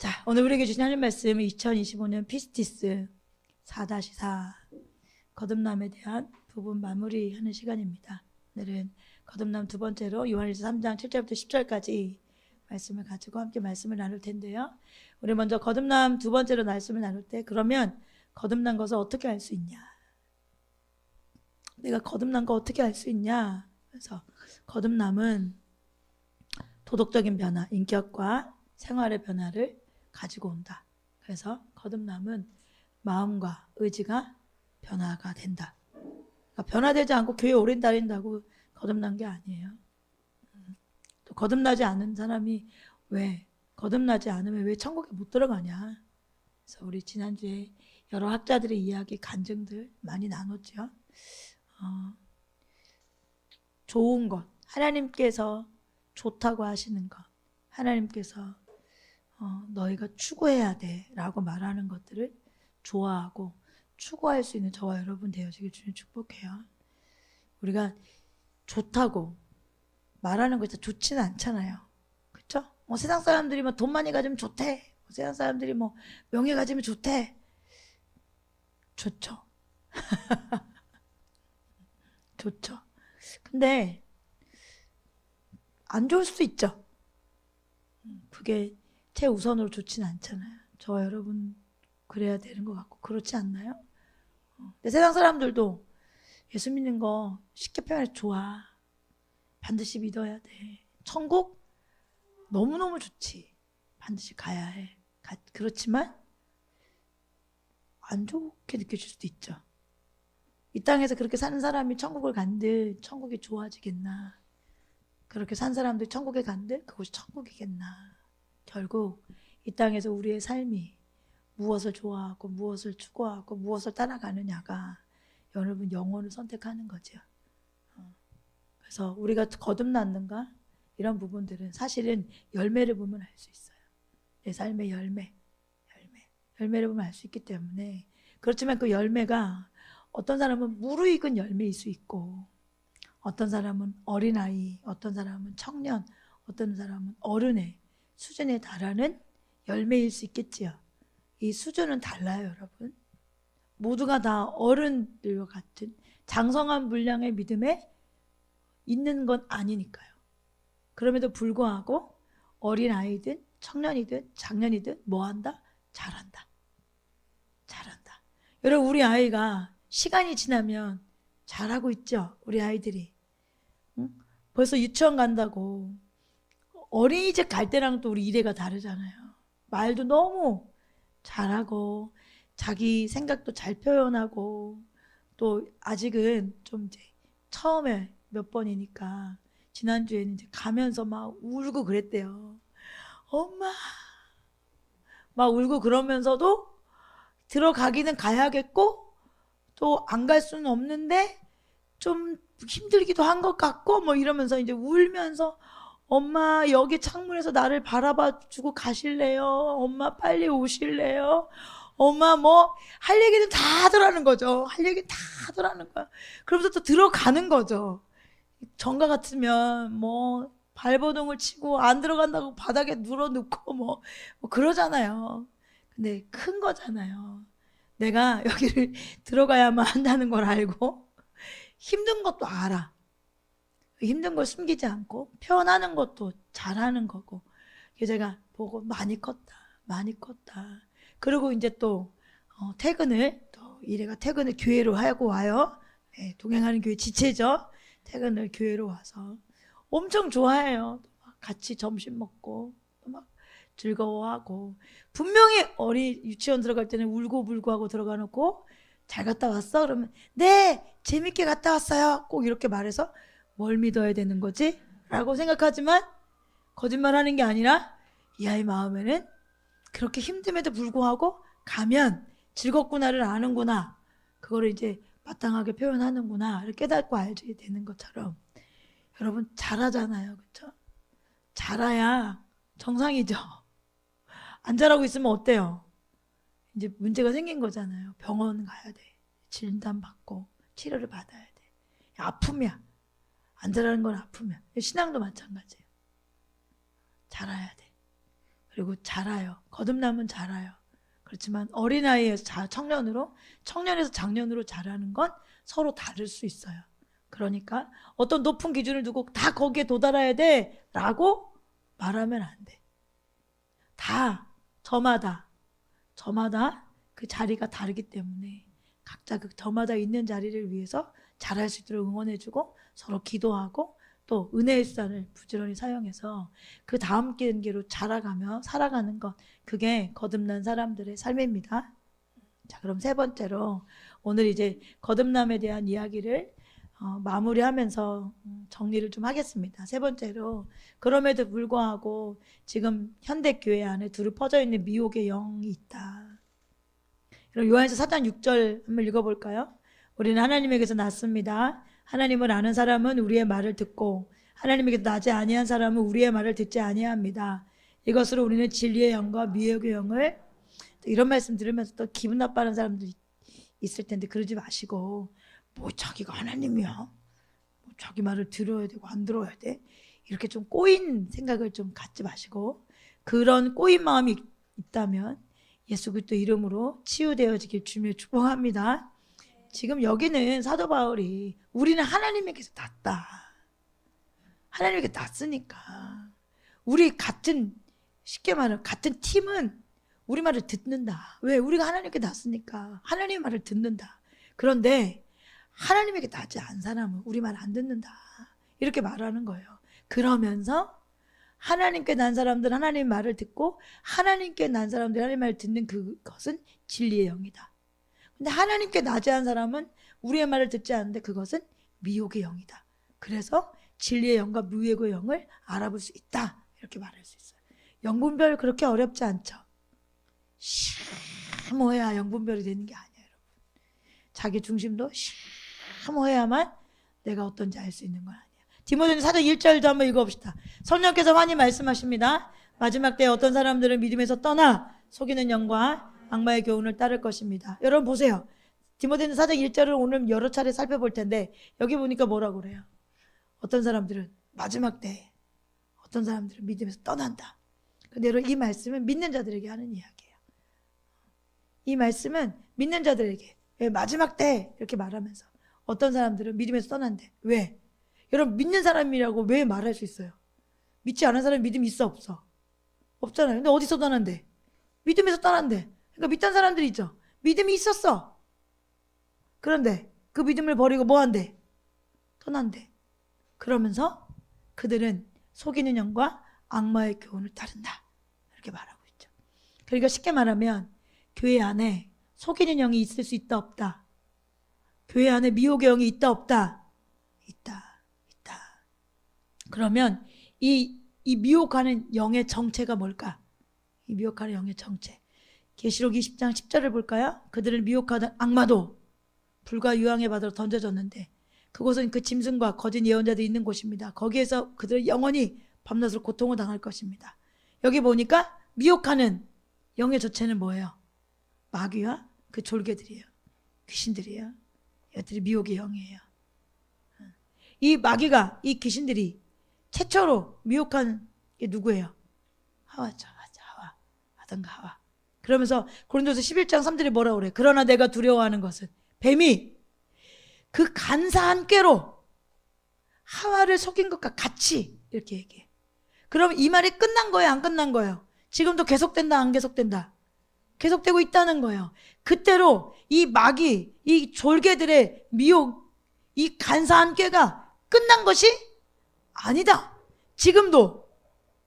자, 오늘 우리에게 주신 하나님 말씀은 2025년 피스티스 4-4 거듭남에 대한 부분 마무리하는 시간입니다. 오늘은 거듭남 두 번째로 요한일서 3장 7절부터 10절까지 말씀을 가지고 함께 말씀을 나눌 텐데요. 우리 먼저 거듭남 두 번째로 말씀을 나눌 때, 그러면 거듭난 것을 어떻게 알 수 있냐? 내가 거듭난 거 어떻게 알 수 있냐? 그래서 거듭남은 도덕적인 변화, 인격과 생활의 변화를 가지고 온다. 그래서 거듭남은 마음과 의지가 변화가 된다. 그러니까 변화되지 않고 교회 오래 다닌다고 거듭난 게 아니에요. 또 거듭나지 않은 사람이 왜 거듭나지 않으면 왜 천국에 못 들어가냐? 그래서 우리 지난주에 여러 학자들의 이야기, 간증들 많이 나눴죠. 좋은 것, 하나님께서 좋다고 하시는 것, 하나님께서 너희가 추구해야 돼 라고 말하는 것들을 좋아하고 추구할 수 있는 저와 여러분 되어지길 주님 축복해요. 우리가 좋다고 말하는 거 진짜 좋지는 않잖아요. 그렇죠? 세상 사람들이 돈 많이 가지면 좋대, 세상 사람들이 명예 가지면 좋대. 좋죠. 좋죠. 근데 안 좋을 수도 있죠. 그게 최우선으로 좋지는 않잖아요. 저와 여러분 그래야 되는 것 같고, 그렇지 않나요? 근데 세상 사람들도 예수 믿는 거 쉽게 표현해 좋아, 반드시 믿어야 돼, 천국 너무너무 좋지, 반드시 가야 해. 그렇지만 안 좋게 느껴질 수도 있죠. 이 땅에서 그렇게 사는 사람이 천국을 간들 천국이 좋아지겠나? 그렇게 산 사람들이 천국에 간들 그곳이 천국이겠나? 결국 이 땅에서 우리의 삶이 무엇을 좋아하고 무엇을 추구하고 무엇을 따라가느냐가 여러분 영혼을 선택하는 거죠. 그래서 우리가 거듭났는가? 이런 부분들은 사실은 열매를 보면 알 수 있어요. 내 삶의 열매를 보면 알 수 있기 때문에. 그렇지만 그 열매가 어떤 사람은 무르익은 열매일 수 있고, 어떤 사람은 어린아이, 어떤 사람은 청년, 어떤 사람은 어른의 수준에 달하는 열매일 수 있겠지요. 이 수준은 달라요, 여러분. 모두가 다 어른들과 같은 장성한 분량의 믿음에 있는 건 아니니까요. 그럼에도 불구하고 어린아이든 청년이든 작년이든 뭐한다? 잘한다. 여러분, 우리 아이가 시간이 지나면 잘하고 있죠? 우리 아이들이. 응? 벌써 유치원 간다고 어린이집 갈 때랑 또 우리 이래가 다르잖아요. 말도 너무 잘하고 자기 생각도 잘 표현하고, 또 아직은 좀 이제 처음에 몇 번이니까 지난주에는 이제 가면서 막 울고 그랬대요. 엄마 막 울고, 그러면서도 들어가기는 가야겠고 또 안 갈 수는 없는데 좀 힘들기도 한 것 같고 이러면서 이제 울면서, 엄마 여기 창문에서 나를 바라봐 주고 가실래요? 엄마 빨리 오실래요? 엄마 할 얘기는 다 하더라는 거죠. 할 얘기는 다 하더라는 거야. 그러면서 또 들어가는 거죠. 전과 같으면 발버둥을 치고 안 들어간다고 바닥에 눌어놓고 그러잖아요. 근데 큰 거잖아요. 내가 여기를 들어가야만 한다는 걸 알고 힘든 것도 알아. 힘든 걸 숨기지 않고 표현하는 것도 잘하는 거고. 제가 보고 많이 컸다. 그리고 이제 또 퇴근을, 또 이래가 퇴근을 교회로 하고 와요. 네, 동행하는 교회 지체죠. 퇴근을 교회로 와서 엄청 좋아해요. 같이 점심 먹고 막 즐거워하고, 분명히 유치원 들어갈 때는 울고불고 하고 들어가놓고 잘 갔다 왔어? 그러면 네 재밌게 갔다 왔어요 꼭 이렇게 말해서 뭘 믿어야 되는 거지? 라고 생각하지만 거짓말하는 게 아니라 이 아이 마음에는 그렇게 힘듦에도 불구하고 가면 즐겁구나를 아는구나, 그거를 이제 마땅하게 표현하는구나 를 깨닫고 알게 되는 것처럼, 여러분 잘하잖아요. 그렇죠? 잘해야 정상이죠. 안 잘하고 있으면 어때요? 이제 문제가 생긴 거잖아요. 병원 가야 돼. 진단 받고 치료를 받아야 돼. 아픔이야. 안 잘하는 건 아픔이야. 신앙도 마찬가지예요. 잘해야 돼. 그리고 자라요. 거듭남은 자라요. 그렇지만 어린아이에서 청년에서 장년으로 자라는 건 서로 다를 수 있어요. 그러니까 어떤 높은 기준을 두고 다 거기에 도달해야 돼 라고 말하면 안 돼. 다 저마다 그 자리가 다르기 때문에 각자 그 저마다 있는 자리를 위해서 자랄 수 있도록 응원해주고 서로 기도하고 또 은혜의 수단을 부지런히 사용해서 그 다음 단계로 자라가며 살아가는 것, 그게 거듭난 사람들의 삶입니다. 자, 그럼 세 번째로 오늘 이제 거듭남에 대한 이야기를 마무리하면서 정리를 좀 하겠습니다. 세 번째로, 그럼에도 불구하고 지금 현대교회 안에 두루 퍼져 있는 미혹의 영이 있다. 그럼 요한에서 4장 6절 한번 읽어볼까요? 우리는 하나님에게서 났습니다. 하나님을 아는 사람은 우리의 말을 듣고 하나님에게서 나지 아니한 사람은 우리의 말을 듣지 아니합니다. 이것으로 우리는 진리의 영과 미혹의 영을, 이런 말씀 들으면서 또 기분 나빠하는 사람들이 있을 텐데 그러지 마시고, 뭐 자기가 하나님이야, 뭐 자기 말을 들어야 되고 안 들어야 돼, 이렇게 좀 꼬인 생각을 좀 갖지 마시고, 그런 꼬인 마음이 있다면 예수 그리스도 이름으로 치유되어지길 주님의 축복합니다. 지금 여기는 사도 바울이 우리는 하나님에게서 났다, 하나님에게 났으니까 우리 같은, 쉽게 말하면 같은 팀은 우리 말을 듣는다. 왜? 우리가 하나님께 났으니까 하나님의 말을 듣는다. 그런데 하나님에게 나지 않은 사람은 우리 말 안 듣는다, 이렇게 말하는 거예요. 그러면서 하나님께 난 사람들은 하나님의 말을 듣고 하나님께 난 사람들이 하나님의 말을 듣는 그것은 진리의 영이다. 근데 하나님께 나지 않은 사람은 우리의 말을 듣지 않는데 그것은 미혹의 영이다. 그래서 진리의 영과 미혹의 영을 알아볼 수 있다, 이렇게 말할 수 있어요. 영분별 그렇게 어렵지 않죠. 심오해야 영분별이 되는 게 아니에요, 여러분. 자기 중심도 심오해야만 내가 어떤지 알 수 있는 건 아니에요. 디모데전서 4장 1절도 한번 읽어봅시다. 성령께서 환히 말씀하십니다. 마지막 때에 어떤 사람들은 믿음에서 떠나 속이는 영과 악마의 교훈을 따를 것입니다. 여러분 보세요. 디모데전서 4장 1절을 오늘 여러 차례 살펴볼 텐데 여기 보니까 뭐라고 그래요? 어떤 사람들은 마지막 때에 어떤 사람들은 믿음에서 떠난다. 근데 여러분, 이 말씀은 믿는 자들에게 하는 이야기예요. 이 말씀은 믿는 자들에게, 왜 마지막 때 이렇게 말하면서 어떤 사람들은 믿음에서 떠난대. 왜? 여러분, 믿는 사람이라고 왜 말할 수 있어요? 믿지 않은 사람이 믿음이 있어 없어? 없잖아요. 근데 어디서 떠난대? 믿음에서 떠난대. 그러니까 믿던 사람들이 있죠. 믿음이 있었어. 그런데 그 믿음을 버리고 뭐 한대? 떠난대. 그러면서 그들은 속이는 영과 악마의 교훈을 따른다, 이렇게 말하고 있죠. 그러니까 쉽게 말하면 교회 안에 속이는 영이 있을 수 있다 없다? 교회 안에 미혹의 영이 있다 없다? 있다. 그러면 이 미혹하는 영의 정체가 뭘까? 이 미혹하는 영의 정체, 계시록 20장 10절을 볼까요? 그들을 미혹하던 악마도 불과 유황의 바다로 던져졌는데 그곳은 그 짐승과 거짓 예언자들이 있는 곳입니다. 거기에서 그들은 영원히 밤낮으로 고통을 당할 것입니다. 여기 보니까 미혹하는 영의 조체는 뭐예요? 마귀와 그 졸개들이에요. 귀신들이에요. 이것들이 미혹의 영이에요. 이 마귀가, 이 귀신들이 최초로 미혹한 게 누구예요? 하와죠. 하와. 아담과 하와. 그러면서 고린도서 11장 3절에 뭐라고 그래? 그러나 내가 두려워하는 것은 뱀이 그 간사한 꾀로 하와를 속인 것과 같이, 이렇게 얘기해. 그럼 이 말이 끝난 거예요? 안 끝난 거예요? 지금도 계속된다, 안 계속된다? 계속되고 있다는 거예요. 그때로 이 마귀, 이 졸개들의 미혹, 이 간사한 꾀가 끝난 것이 아니다. 지금도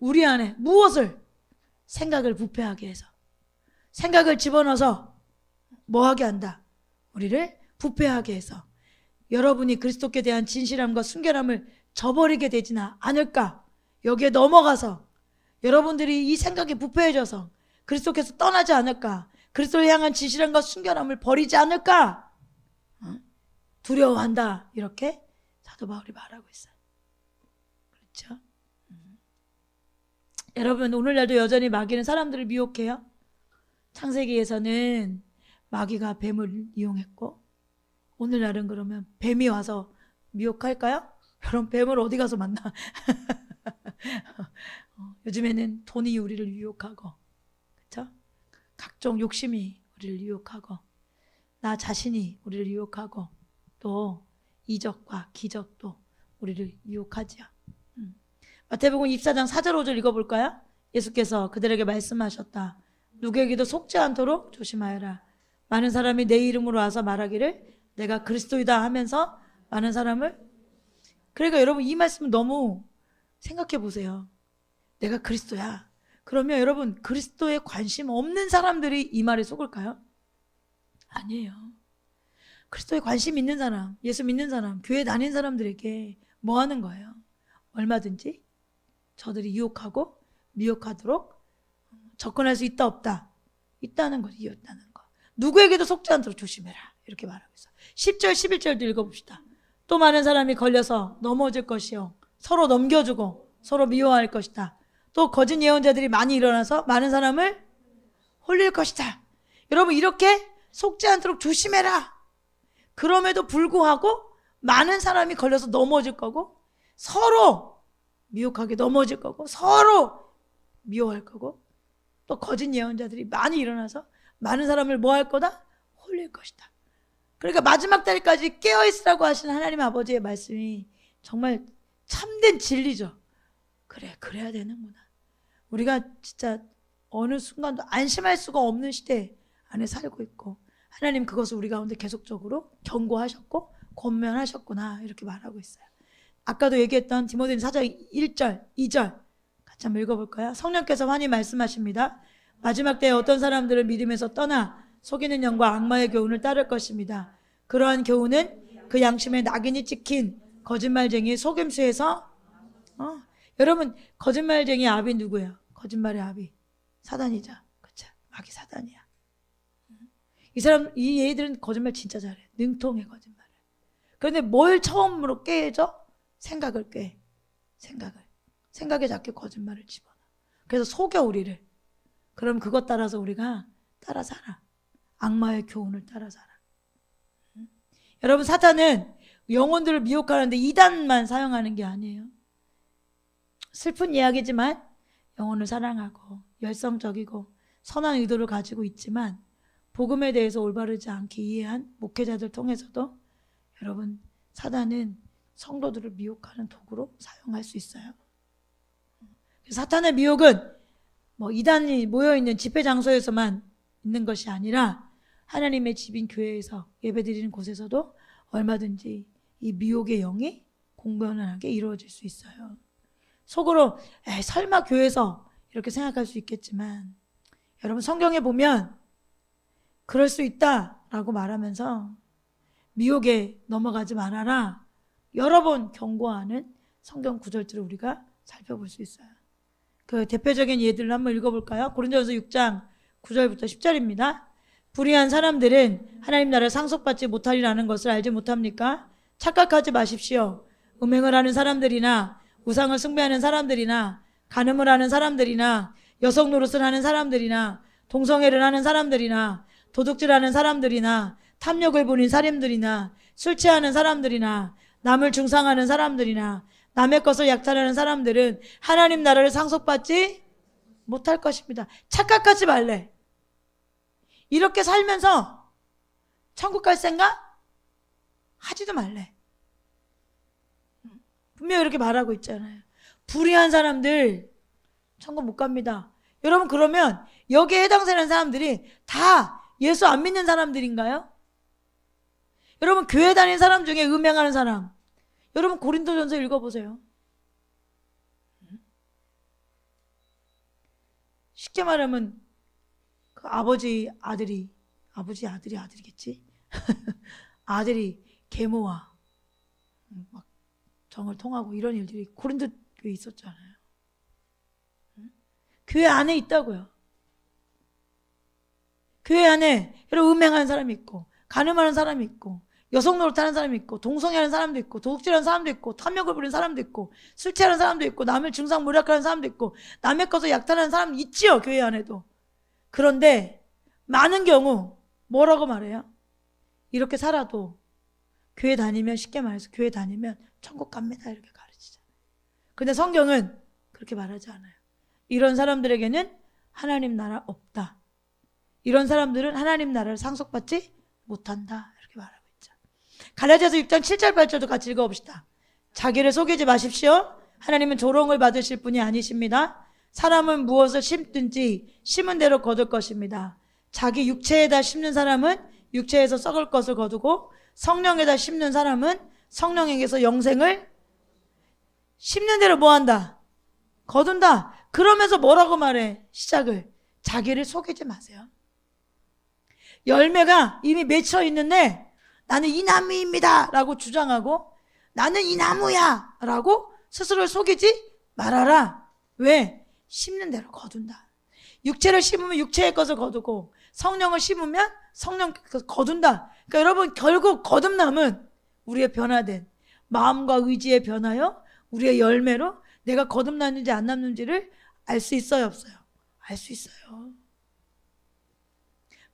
우리 안에 무엇을? 생각을 부패하게 해서, 생각을 집어넣어서 뭐하게 한다? 우리를 부패하게 해서 여러분이 그리스도께 대한 진실함과 순결함을 저버리게 되지는 않을까? 여기에 넘어가서 여러분들이 이 생각에 부패해져서 그리스도께서 떠나지 않을까? 그리스도를 향한 진실함과 순결함을 버리지 않을까? 두려워한다, 이렇게 사도 바울이 말하고 있어요. 그렇죠? 여러분, 오늘날도 여전히 마귀는 사람들을 미혹해요. 창세기에서는 마귀가 뱀을 이용했고, 오늘날은 그러면 뱀이 와서 미혹할까요? 여러분, 뱀을 어디 가서 만나? 요즘에는 돈이 우리를 유혹하고, 그렇죠? 각종 욕심이 우리를 유혹하고, 나 자신이 우리를 유혹하고, 또 이적과 기적도 우리를 유혹하지요. 마태복음 24장 4절 5절 읽어볼까요? 예수께서 그들에게 말씀하셨다. 누구에게도 속지 않도록 조심하여라. 많은 사람이 내 이름으로 와서 말하기를 내가 그리스도이다 하면서 많은 사람을, 그러니까 여러분 이 말씀은 너무 생각해 보세요. 내가 그리스도야. 그러면 여러분 그리스도에 관심 없는 사람들이 이 말에 속을까요? 아니에요. 그리스도에 관심 있는 사람, 예수 믿는 사람, 교회 다닌 사람들에게 뭐 하는 거예요? 얼마든지 저들이 유혹하고 미혹하도록 접근할 수 있다 없다? 있다는 거죠. 있다는 거. 누구에게도 속지 않도록 조심해라. 이렇게 말하고 있어요. 10절 11절도 읽어봅시다. 또 많은 사람이 걸려서 넘어질 것이요 서로 넘겨주고 서로 미워할 것이다. 또 거짓 예언자들이 많이 일어나서 많은 사람을 홀릴 것이다. 여러분 이렇게 속지 않도록 조심해라. 그럼에도 불구하고 많은 사람이 걸려서 넘어질 거고 서로 미혹하게 넘어질 거고 서로 미워할 거고 또 거짓 예언자들이 많이 일어나서 많은 사람을 뭐 할 거다? 홀릴 것이다. 그러니까 마지막 때까지 깨어있으라고 하시는 하나님 아버지의 말씀이 정말 참된 진리죠. 그래, 그래야 되는구나. 우리가 진짜 어느 순간도 안심할 수가 없는 시대 안에 살고 있고 하나님 그것을 우리 가운데 계속적으로 경고하셨고 권면하셨구나 이렇게 말하고 있어요. 아까도 얘기했던 디모데전서 4장 1절 2절 같이 한번 읽어볼까요? 성령께서 환히 말씀하십니다. 마지막 때에 어떤 사람들은 믿음에서 떠나 속이는 영과 악마의 교훈을 따를 것입니다. 그러한 교훈은 그 양심에 낙인이 찍힌 거짓말쟁이 속임수에서 여러분 거짓말쟁이 압이 누구예요? 거짓말의 압이 사단이죠. 그렇죠? 마귀 사단이야. 이 얘들은 거짓말 진짜 잘해. 능통해 거짓말을. 그런데 뭘 처음으로 깨죠? 생각을 깨. 생각에 잡혀 거짓말을 집어넣어. 그래서 속여 우리를. 그럼 그것 따라서 우리가 따라 살아. 악마의 교훈을 따라 살아. 여러분 사탄은 영혼들을 미혹하는데 이단만 사용하는 게 아니에요. 슬픈 이야기지만 영혼을 사랑하고 열성적이고 선한 의도를 가지고 있지만 복음에 대해서 올바르지 않게 이해한 목회자들 통해서도 여러분 사탄은 성도들을 미혹하는 도구로 사용할 수 있어요. 사탄의 미혹은 뭐 이단이 모여있는 집회 장소에서만 있는 것이 아니라 하나님의 집인 교회에서 예배드리는 곳에서도 얼마든지 이 미혹의 영이 공변하게 이루어질 수 있어요. 속으로 설마 교회에서 이렇게 생각할 수 있겠지만 여러분 성경에 보면 그럴 수 있다라고 말하면서 미혹에 넘어가지 말아라 여러 번 경고하는 성경 구절들을 우리가 살펴볼 수 있어요. 그 대표적인 예들을 한번 읽어볼까요? 고린도전서 6장 9절부터 10절입니다. 불의한 사람들은 하나님 나라를 상속받지 못하리라는 것을 알지 못합니까? 착각하지 마십시오. 음행을 하는 사람들이나 우상을 숭배하는 사람들이나 간음을 하는 사람들이나 여성 노릇을 하는 사람들이나 동성애를 하는 사람들이나 도둑질하는 사람들이나 탐욕을 부린 사람들이나 술 취하는 사람들이나 남을 중상하는 사람들이나 남의 것을 약탈하는 사람들은 하나님 나라를 상속받지 못할 것입니다. 착각하지 말래. 이렇게 살면서 천국 갈 생각 하지도 말래. 분명히 이렇게 말하고 있잖아요. 불의한 사람들 천국 못 갑니다. 여러분 그러면 여기에 해당되는 사람들이 다 예수 안 믿는 사람들인가요? 여러분 교회 다니는 사람 중에 음행하는 사람 여러분 고린도전서 읽어보세요. 쉽게 말하면 그 아들이겠지? 아들이 계모와 막 정을 통하고 이런 일들이 고린도 교회에 있었잖아요. 교회 안에 있다고요. 교회 안에 여러분 음행하는 사람이 있고 간음하는 사람이 있고 여성 노릇하는 사람이 있고 동성애하는 사람도 있고 도둑질하는 사람도 있고 탐욕을 부리는 사람도 있고 술 취하는 사람도 있고 남을 중상모략하는 사람도 있고 남의 것을 약탈하는 사람도 있지요. 교회 안에도. 그런데 많은 경우 뭐라고 말해요? 이렇게 살아도 교회 다니면 쉽게 말해서 교회 다니면 천국 갑니다 이렇게 가르치잖아요. 근데 성경은 그렇게 말하지 않아요. 이런 사람들에게는 하나님 나라 없다. 이런 사람들은 하나님 나라를 상속받지 못한다. 이렇게 말하고 있죠. 갈라디아서 6장 7절 8절도 같이 읽어봅시다. 자기를 속이지 마십시오. 하나님은 조롱을 받으실 분이 아니십니다. 사람은 무엇을 심든지 심은 대로 거둘 것입니다. 자기 육체에다 심는 사람은 육체에서 썩을 것을 거두고 성령에다 심는 사람은 성령에게서 영생을 심는 대로 뭐한다? 거둔다. 그러면서 뭐라고 말해? 시작을. 자기를 속이지 마세요. 열매가 이미 맺혀 있는데 나는 이 나무입니다 라고 주장하고 나는 이 나무야 라고 스스로를 속이지 말아라. 왜? 심는 대로 거둔다. 육체를 심으면 육체의 것을 거두고 성령을 심으면 성령 것을 거둔다. 그러니까 여러분 결국 거듭남은 우리의 변화된 마음과 의지에 변하여 우리의 열매로 내가 거듭났는지 안 났는지를 알 수 있어요 없어요? 알 수 있어요.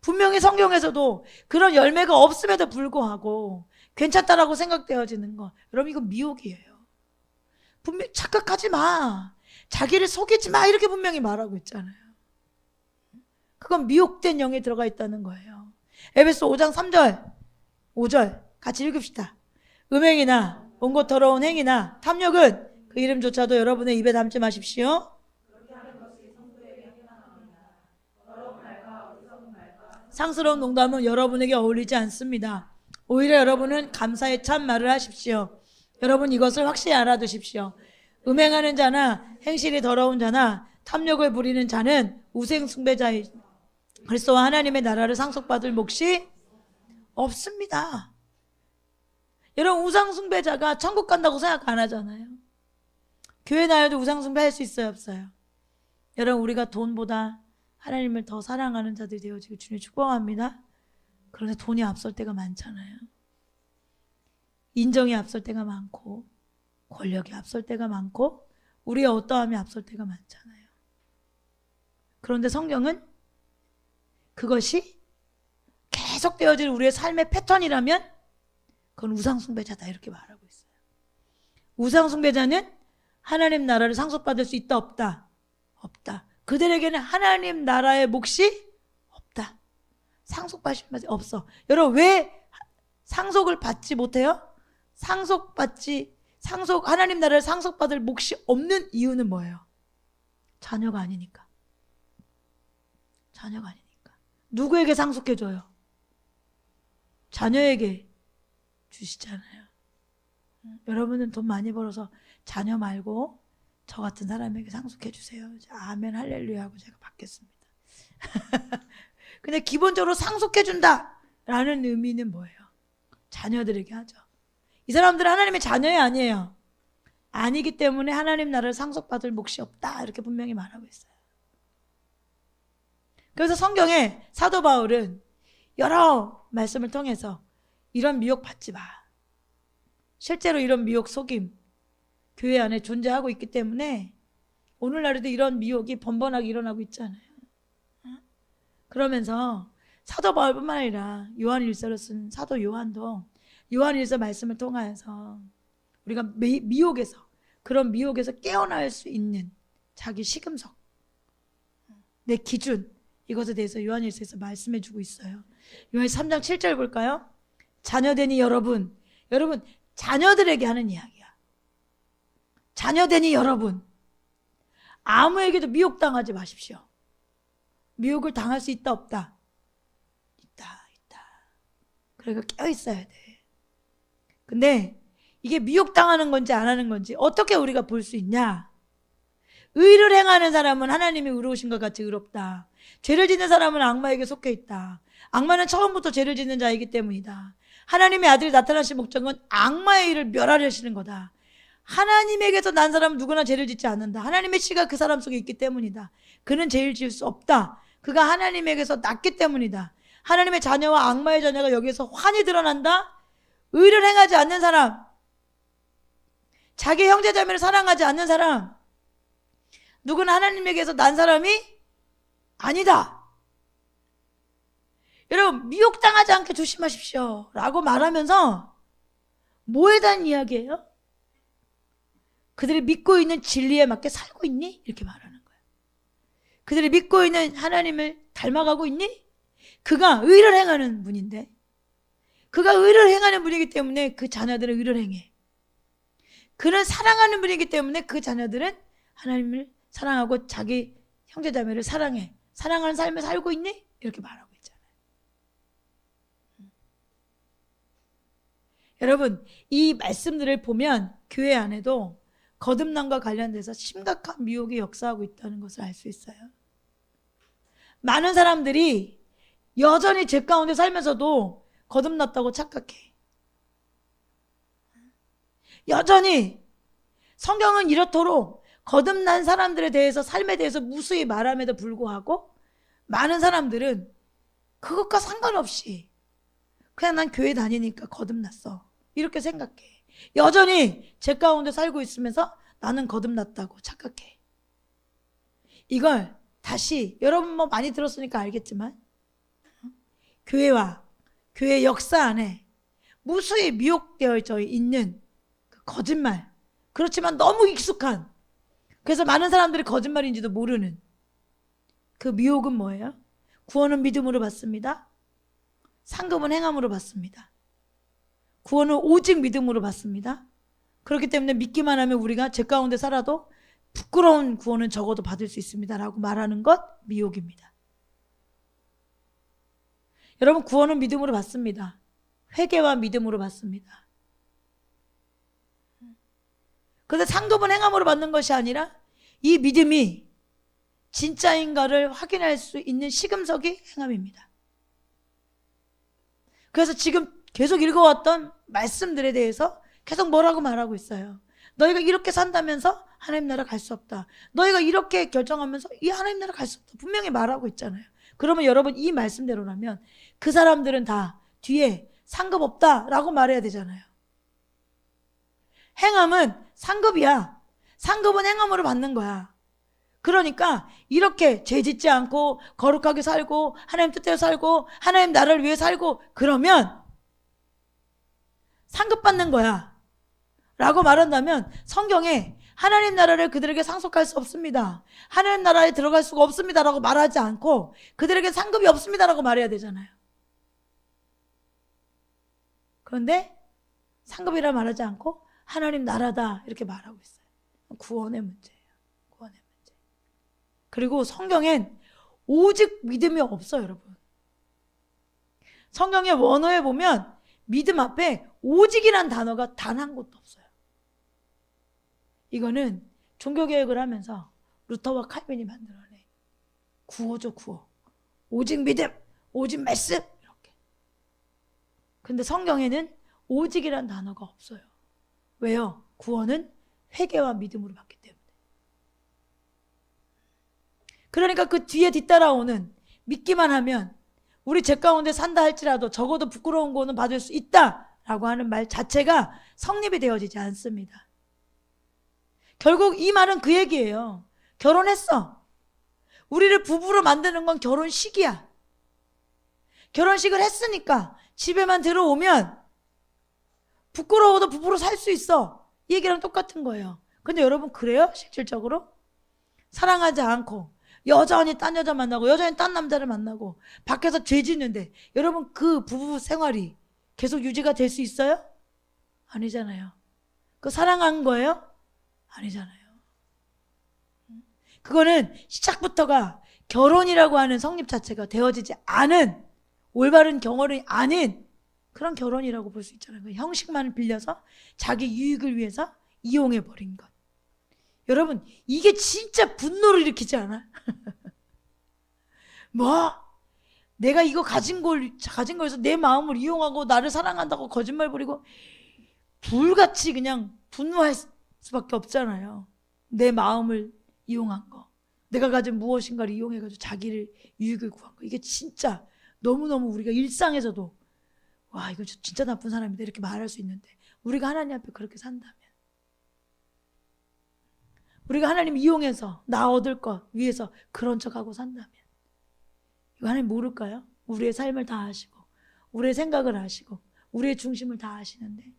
분명히 성경에서도 그런 열매가 없음에도 불구하고 괜찮다라고 생각되어지는 거, 여러분 이거 미혹이에요. 분명히 착각하지 마, 자기를 속이지 마 이렇게 분명히 말하고 있잖아요. 그건 미혹된 영에 들어가 있다는 거예요. 에베소 5장 3절 5절 같이 읽읍시다. 음행이나 온갖 더러운 행위나 탐욕은 그 이름조차도 여러분의 입에 담지 마십시오. 상스러운 농담은 여러분에게 어울리지 않습니다. 오히려 여러분은 감사의 참 말을 하십시오. 여러분 이것을 확실히 알아두십시오. 음행하는 자나 행실이 더러운 자나 탐욕을 부리는 자는 우상 숭배자이 그리스도와 하나님의 나라를 상속받을 몫이 없습니다. 여러분 우상 숭배자가 천국 간다고 생각 안 하잖아요. 교회 나와도 우상 숭배할 수 있어요 없어요? 여러분 우리가 돈보다 하나님을 더 사랑하는 자들이 되어지길 주님 축복합니다. 그런데 돈이 앞설 때가 많잖아요. 인정이 앞설 때가 많고 권력이 앞설 때가 많고 우리의 어떠함이 앞설 때가 많잖아요. 그런데 성경은 그것이 계속되어질 우리의 삶의 패턴이라면 그건 우상숭배자다 이렇게 말하고 있어요. 우상숭배자는 하나님 나라를 상속받을 수 있다 없다? 없다. 그들에게는 하나님 나라의 몫이 없다. 상속받을 수 없어. 여러분 왜 상속을 받지 못해요? 하나님 나라를 상속받을 몫이 없는 이유는 뭐예요? 자녀가 아니니까. 자녀가 아니니까. 누구에게 상속해줘요? 자녀에게 주시잖아요. 여러분은 돈 많이 벌어서 자녀 말고 저 같은 사람에게 상속해 주세요. 아멘 할렐루야 하고 제가 받겠습니다. 근데 기본적으로 상속해 준다라는 의미는 뭐예요? 자녀들에게 하죠. 이 사람들은 하나님의 자녀이 아니에요. 아니기 때문에 하나님 나라를 상속받을 몫이 없다 이렇게 분명히 말하고 있어요. 그래서 성경에 사도 바울은 여러 말씀을 통해서 이런 미혹 받지 마. 실제로 이런 미혹 속임 교회 안에 존재하고 있기 때문에 오늘날에도 이런 미혹이 번번하게 일어나고 있잖아요. 그러면서 사도 바울뿐만 아니라 요한일서를 쓴 사도 요한도 요한일서 말씀을 통하여서 우리가 미혹에서 그런 미혹에서 깨어날 수 있는 자기 시금석 내 기준 이것에 대해서 요한일서에서 말씀해 주고 있어요. 요한일서 3장 7절 볼까요? 자녀되니 여러분 자녀들에게 하는 이야기야. 자녀되니 여러분 아무에게도 미혹당하지 마십시오. 미혹을 당할 수 있다 없다? 있다. 그러니까 깨어있어야 돼. 근데 이게 미혹당하는 건지 안 하는 건지 어떻게 우리가 볼 수 있냐? 의를 행하는 사람은 하나님이 의로우신 것 같이 의롭다. 죄를 짓는 사람은 악마에게 속해 있다. 악마는 처음부터 죄를 짓는 자이기 때문이다. 하나님의 아들이 나타나신 목적은 악마의 일을 멸하려시는 거다. 하나님에게서 난 사람은 누구나 죄를 짓지 않는다. 하나님의 씨가 그 사람 속에 있기 때문이다. 그는 죄를 지을 수 없다. 그가 하나님에게서 났기 때문이다. 하나님의 자녀와 악마의 자녀가 여기에서 환히 드러난다. 의를 행하지 않는 사람, 자기 형제자매를 사랑하지 않는 사람, 누구는 하나님에게서 난 사람이 아니다. 여러분 미혹당하지 않게 조심하십시오 라고 말하면서 뭐에 대한 이야기예요? 그들이 믿고 있는 진리에 맞게 살고 있니? 이렇게 말하는 거예요. 그들이 믿고 있는 하나님을 닮아가고 있니? 그가 의를 행하는 분인데, 그가 의를 행하는 분이기 때문에 그 자녀들은 의를 행해. 그는 사랑하는 분이기 때문에 그 자녀들은 하나님을 사랑하고 자기 형제자매를 사랑해. 사랑하는 삶을 살고 있니? 이렇게 말하고 있잖아요. 여러분, 이 말씀들을 보면 교회 안에도 거듭남과 관련돼서 심각한 미혹이 역사하고 있다는 것을 알 수 있어요. 많은 사람들이 여전히 죄 가운데 살면서도 거듭났다고 착각해. 여전히 성경은 이렇도록 거듭난 사람들에 대해서, 삶에 대해서 무수히 말함에도 불구하고 많은 사람들은 그것과 상관없이 그냥 난 교회 다니니까 거듭났어 이렇게 생각해. 여전히 죄 가운데 살고 있으면서 나는 거듭났다고 착각해. 이걸 다시, 여러분 뭐 많이 들었으니까 알겠지만, 교회와 교회 역사 안에 무수히 미혹되어 있는 그 거짓말, 그렇지만 너무 익숙한, 그래서 많은 사람들이 거짓말인지도 모르는 그 미혹은 뭐예요? 구원은 믿음으로 받습니다. 상급은 행함으로 받습니다. 구원은 오직 믿음으로 받습니다. 그렇기 때문에 믿기만 하면 우리가 죄 가운데 살아도 부끄러운 구원은 적어도 받을 수 있습니다 라고 말하는 것, 미혹입니다. 여러분, 구원은 믿음으로 받습니다. 회개와 믿음으로 받습니다. 그런데 상급은 행함으로 받는 것이 아니라 이 믿음이 진짜인가를 확인할 수 있는 시금석이 행함입니다. 그래서 지금 계속 읽어왔던 말씀들에 대해서 계속 뭐라고 말하고 있어요. 너희가 이렇게 산다면서 하나님 나라 갈 수 없다. 너희가 이렇게 결정하면서 이 하나님 나라 갈 수 없다. 분명히 말하고 있잖아요. 그러면 여러분, 이 말씀대로라면 그 사람들은 다 뒤에 상급 없다라고 말해야 되잖아요. 행함은 상급이야. 상급은 행함으로 받는 거야. 그러니까 이렇게 죄 짓지 않고 거룩하게 살고 하나님 뜻대로 살고 하나님 나라를 위해 살고 그러면 상급 받는 거야 라고 말한다면, 성경에 하나님 나라를 그들에게 상속할 수 없습니다, 하나님 나라에 들어갈 수가 없습니다 라고 말하지 않고 그들에게 상급이 없습니다 라고 말해야 되잖아요. 그런데 상급이라 말하지 않고 하나님 나라다 이렇게 말하고 있어요. 구원의 문제예요. 구원의 문제. 그리고 성경엔 오직 믿음이 없어요, 여러분. 성경의 원어에 보면 믿음 앞에 오직이란 단어가 단 한 곳도 없어요. 이거는 종교개혁을 하면서 루터와 칼빈이 만들어낸 구호죠, 구호. 오직 믿음, 오직 말씀, 이렇게. 근데 성경에는 오직이란 단어가 없어요. 왜요? 구원은 회개와 믿음으로 받기 때문에. 그러니까 그 뒤에 뒤따라오는 믿기만 하면 우리 죄 가운데 산다 할지라도 적어도 부끄러운 구원은 받을 수 있다라고 하는 말 자체가 성립이 되어지지 않습니다. 결국 이 말은 그 얘기예요. 결혼했어. 우리를 부부로 만드는 건 결혼식이야. 결혼식을 했으니까 집에만 들어오면 부끄러워도 부부로 살 수 있어. 이 얘기랑 똑같은 거예요. 근데 여러분, 그래요? 실질적으로? 사랑하지 않고 여전히 딴 여자 만나고 여전히 딴 남자를 만나고 밖에서 죄 짓는데 여러분, 그 부부 생활이 계속 유지가 될 수 있어요? 아니잖아요. 그 사랑한 거예요? 아니잖아요. 그거는 시작부터가 결혼이라고 하는 성립 자체가 되어지지 않은, 올바른 경험이 아닌 그런 결혼이라고 볼 수 있잖아요. 그 형식만 빌려서 자기 유익을 위해서 이용해버린 것. 여러분, 이게 진짜 분노를 일으키지 않아요? 뭐? 내가 이거 가진 거에서 내 마음을 이용하고 나를 사랑한다고 거짓말 부리고 불같이 그냥 분노할 수밖에 없잖아요. 내 마음을 이용한 거, 내가 가진 무엇인가를 이용해가지고 자기를 유익을 구한 거. 이게 진짜 너무너무 우리가 일상에서도 와, 이거 진짜 나쁜 사람이다 이렇게 말할 수 있는데, 우리가 하나님 앞에 그렇게 산다면, 우리가 하나님 이용해서 나 얻을 것 위해서 그런 척하고 산다면, 이거 하나님 모를까요? 우리의 삶을 다 아시고 우리의 생각을 아시고 우리의 중심을 다 아시는데.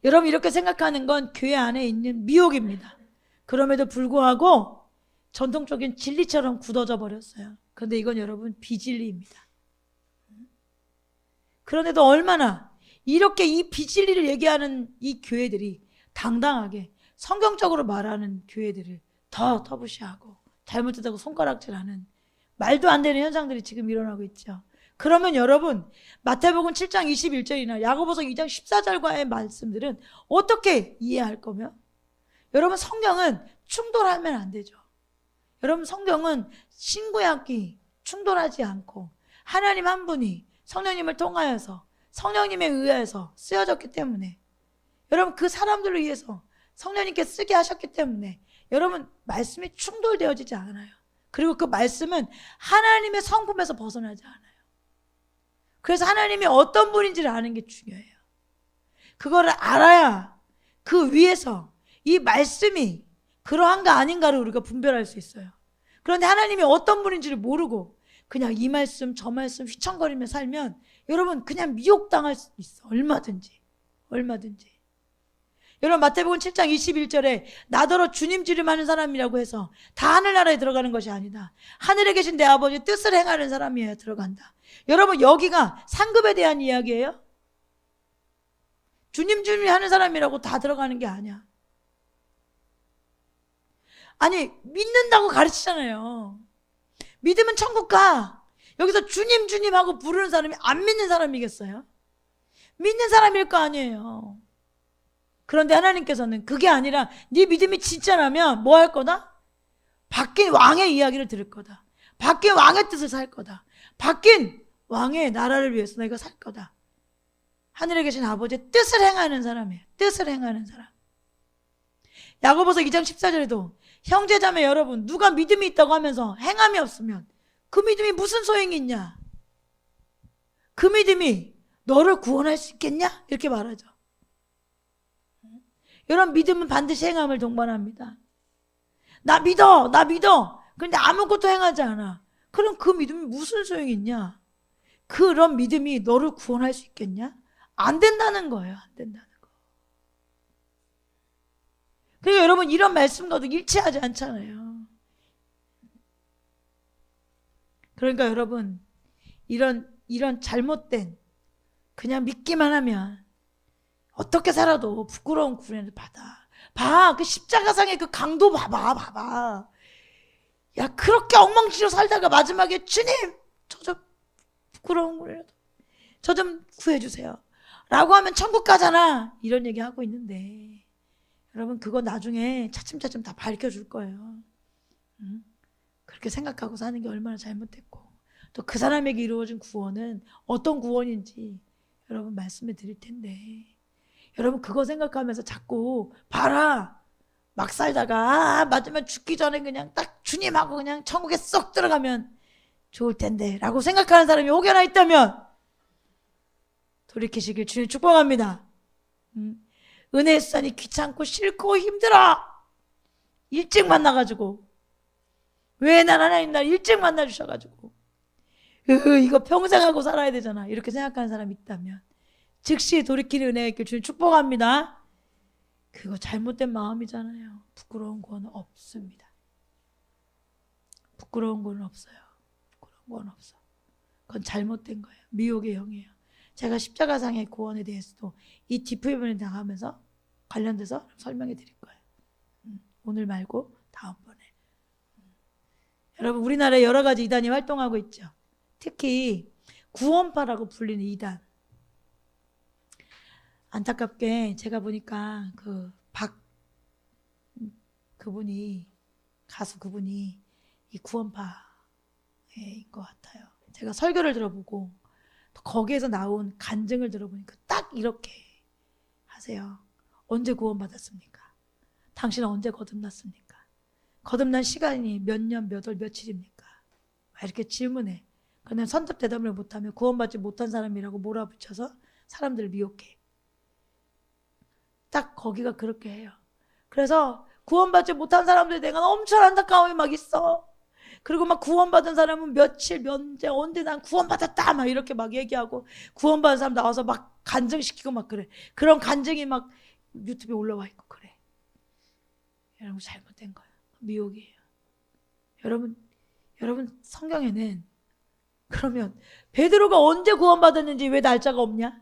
여러분, 이렇게 생각하는 건 교회 안에 있는 미혹입니다. 그럼에도 불구하고 전통적인 진리처럼 굳어져 버렸어요. 그런데 이건 여러분 비진리입니다. 그런데도 얼마나 이렇게 이 비진리를 얘기하는 이 교회들이 당당하게 성경적으로 말하는 교회들을 더 터부시하고 잘못했다고 손가락질하는 말도 안 되는 현상들이 지금 일어나고 있죠. 그러면 여러분 마태복음 7장 21절이나 야고보서 2장 14절과의 말씀들은 어떻게 이해할 거며? 여러분 성경은 충돌하면 안 되죠. 여러분 성경은 신구약이 충돌하지 않고 하나님 한 분이 성령님을 통하여서 성령님에 의해서 쓰여졌기 때문에 여러분 그 사람들을 위해서 성령님께 쓰게 하셨기 때문에 여러분 말씀이 충돌되어지지 않아요. 그리고 그 말씀은 하나님의 성품에서 벗어나지 않아요. 그래서 하나님이 어떤 분인지를 아는 게 중요해요. 그거를 알아야 그 위에서 이 말씀이 그러한가 아닌가를 우리가 분별할 수 있어요. 그런데 하나님이 어떤 분인지를 모르고 그냥 이 말씀 저 말씀 휘청거리며 살면 여러분 그냥 미혹당할 수 있어. 얼마든지. 여러분 마태복음 7장 21절에 나더러 주님 지름하는 사람이라고 해서 다 하늘나라에 들어가는 것이 아니다. 하늘에 계신 내 아버지 뜻을 행하는 사람이어야 들어간다. 여러분 여기가 상급에 대한 이야기예요? 주님 하는 사람이라고 다 들어가는 게 아니야. 아니 믿는다고 가르치잖아요. 믿으면 천국 가. 여기서 주님 하고 부르는 사람이 안 믿는 사람이겠어요? 믿는 사람일 거 아니에요. 그런데 하나님께서는 그게 아니라 네 믿음이 진짜라면 뭐 할 거다? 바뀐 왕의 이야기를 들을 거다. 바뀐 왕의 뜻을 살 거다. 바뀐 왕의 나라를 위해서 내가 살 거다. 하늘에 계신 아버지의 뜻을 행하는 사람이에요. 뜻을 행하는 사람. 야고보서 2장 14절에도 형제자매 여러분 누가 믿음이 있다고 하면서 행함이 없으면 그 믿음이 무슨 소용이 있냐? 그 믿음이 너를 구원할 수 있겠냐? 이렇게 말하죠. 여러분 믿음은 반드시 행함을 동반합니다. 나 믿어. 그런데 아무것도 행하지 않아. 그럼 그 믿음이 무슨 소용이 있냐? 그런 믿음이 너를 구원할 수 있겠냐? 안 된다는 거예요. 안 된다는 거. 그리고 여러분 이런 말씀과도 일치하지 않잖아요. 그러니까 여러분 이런 잘못된 그냥 믿기만 하면 어떻게 살아도 부끄러운 구원을 받아. 봐, 그 십자가상의 그 강도 봐봐. 야, 그렇게 엉망진창으로 살다가 마지막에 주님, 저 좀 부끄러운 구원이라도 저 좀 구해주세요. 라고 하면 천국 가잖아. 이런 얘기 하고 있는데 여러분 그거 나중에 차츰차츰 다 밝혀줄 거예요. 응? 그렇게 생각하고 사는 게 얼마나 잘못됐고 또 그 사람에게 이루어진 구원은 어떤 구원인지 여러분 말씀해 드릴 텐데 여러분 그거 생각하면서 자꾸 봐라 막 살다가 마지막 죽기 전에 그냥 딱 주님하고 그냥 천국에 쏙 들어가면 좋을 텐데 라고 생각하는 사람이 혹여나 있다면 돌이키시길 주님 축복합니다. 은혜의 수단이 귀찮고 싫고 힘들어. 일찍 만나가지고 왜 난 하나님 날 일찍 만나주셔가지고 이거 평생 하고 살아야 되잖아 이렇게 생각하는 사람이 있다면 즉시 돌이키는 은혜의 길 주님 축복합니다. 그거 잘못된 마음이잖아요. 부끄러운 구원은 없습니다. 부끄러운 구원은 없어요. 부끄러운 구원은 없어. 그건 잘못된 거예요. 미혹의 영이에요. 제가 십자가상의 구원에 대해서도 이 뒷부분을 나가면서 관련돼서 설명해 드릴 거예요. 오늘 말고 다음번에. 여러분 우리나라에 여러 가지 이단이 활동하고 있죠. 특히 구원파라고 불리는 이단. 안타깝게 제가 보니까 그분이 가수 그분이 이 구원파인 것 같아요. 제가 설교를 들어보고 또 거기에서 나온 간증을 들어보니까 딱 이렇게 하세요. 언제 구원받았습니까? 당신은 언제 거듭났습니까? 거듭난 시간이 몇 년, 몇 월, 며칠입니까? 이렇게 질문해. 그냥 선뜻 대답을 못하면 구원받지 못한 사람이라고 몰아붙여서 사람들을 미혹해. 딱 거기가 그렇게 해요. 그래서 구원받지 못한 사람들에 대한 엄청 안타까움이 막 있어. 그리고 막 구원받은 사람은 며칠, 면제, 언제 난 구원받았다 막 이렇게 막 얘기하고 구원받은 사람 나와서 막 간증시키고 막 그래. 그런 간증이 막 유튜브에 올라와 있고 그래. 여러분 잘못된 거예요. 미혹이에요. 여러분 성경에는 그러면 베드로가 언제 구원받았는지 왜 날짜가 없냐?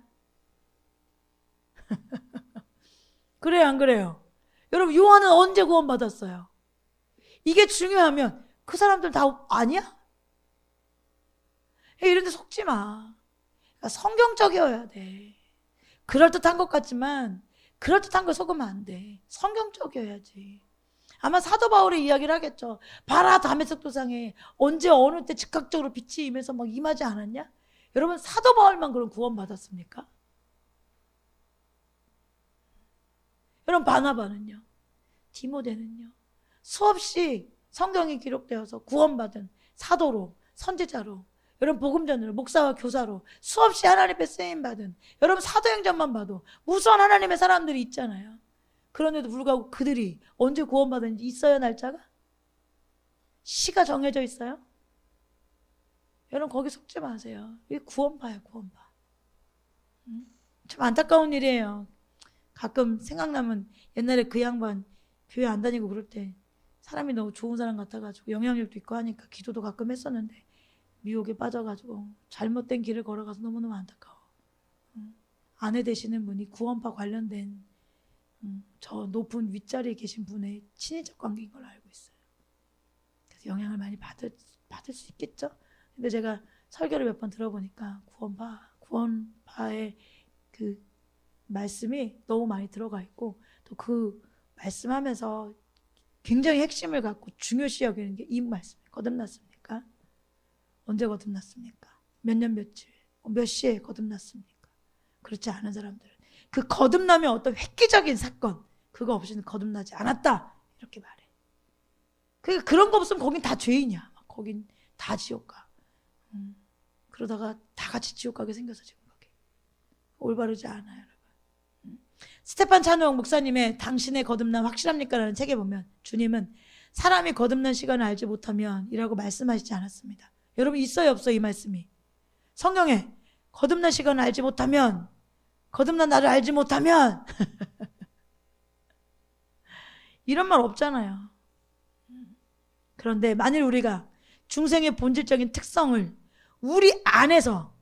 그래요, 안 그래요? 여러분, 요한은 언제 구원받았어요? 이게 중요하면 그 사람들 다 아니야? 이런 데 속지 마. 그러니까 성경적이어야 돼. 그럴듯한 것 같지만 그럴듯한 걸 속으면 안 돼. 성경적이어야지. 아마 사도 바울의 이야기를 하겠죠. 봐라, 다메섹 도상에 언제 어느 때 즉각적으로 빛이 임해서 막 임하지 않았냐? 여러분, 사도 바울만 그럼 구원받았습니까? 여러분, 바나바는요? 디모데는요? 수없이 성경이 기록되어서 구원받은 사도로, 선지자로, 여러분 복음전으로, 목사와 교사로 수없이 하나님 앞에 쓰임받은, 여러분 사도행전만 봐도 무수한 하나님의 사람들이 있잖아요. 그런데도 불구하고 그들이 언제 구원받았는지 있어요, 날짜가? 시가 정해져 있어요? 여러분 거기 속지 마세요. 이게 구원파예요, 구원파. 참 안타까운 일이에요. 가끔 생각나면 옛날에 그 양반 교회 안 다니고 그럴 때 사람이 너무 좋은 사람 같아가지고 영향력도 있고 하니까 기도도 가끔 했었는데 미혹에 빠져가지고 잘못된 길을 걸어가서 너무너무 안타까워. 아내 되시는 분이 구원파 관련된 저 높은 윗자리에 계신 분의 친인척 관계인 걸로 알고 있어요. 그래서 영향을 많이 받을 수 있겠죠. 근데 제가 설교를 몇 번 들어보니까 구원파의 그 말씀이 너무 많이 들어가 있고, 또 그 말씀하면서 굉장히 핵심을 갖고 중요시 여기는 게 이 말씀. 거듭났습니까? 언제 거듭났습니까? 몇 년 며칠, 몇 시에 거듭났습니까? 그렇지 않은 사람들은 그 거듭나면 어떤 획기적인 사건, 그거 없이는 거듭나지 않았다, 이렇게 말해. 그러니까 그런 거 없으면 거긴 다 죄인이야. 거긴 다 지옥 가. 그러다가 다 같이 지옥 가게 생겨서 지금 거기 올바르지 않아요, 여러분. 스테판 찬홍 목사님의 당신의 거듭남 확실합니까? 라는 책에 보면 주님은 사람이 거듭난 시간을 알지 못하면 이라고 말씀하시지 않았습니다. 여러분 있어요, 없어요? 이 말씀이 성경에 거듭난 시간을 알지 못하면, 거듭난 나를 알지 못하면 이런 말 없잖아요. 그런데 만일 우리가 중생의 본질적인 특성을 우리 안에서,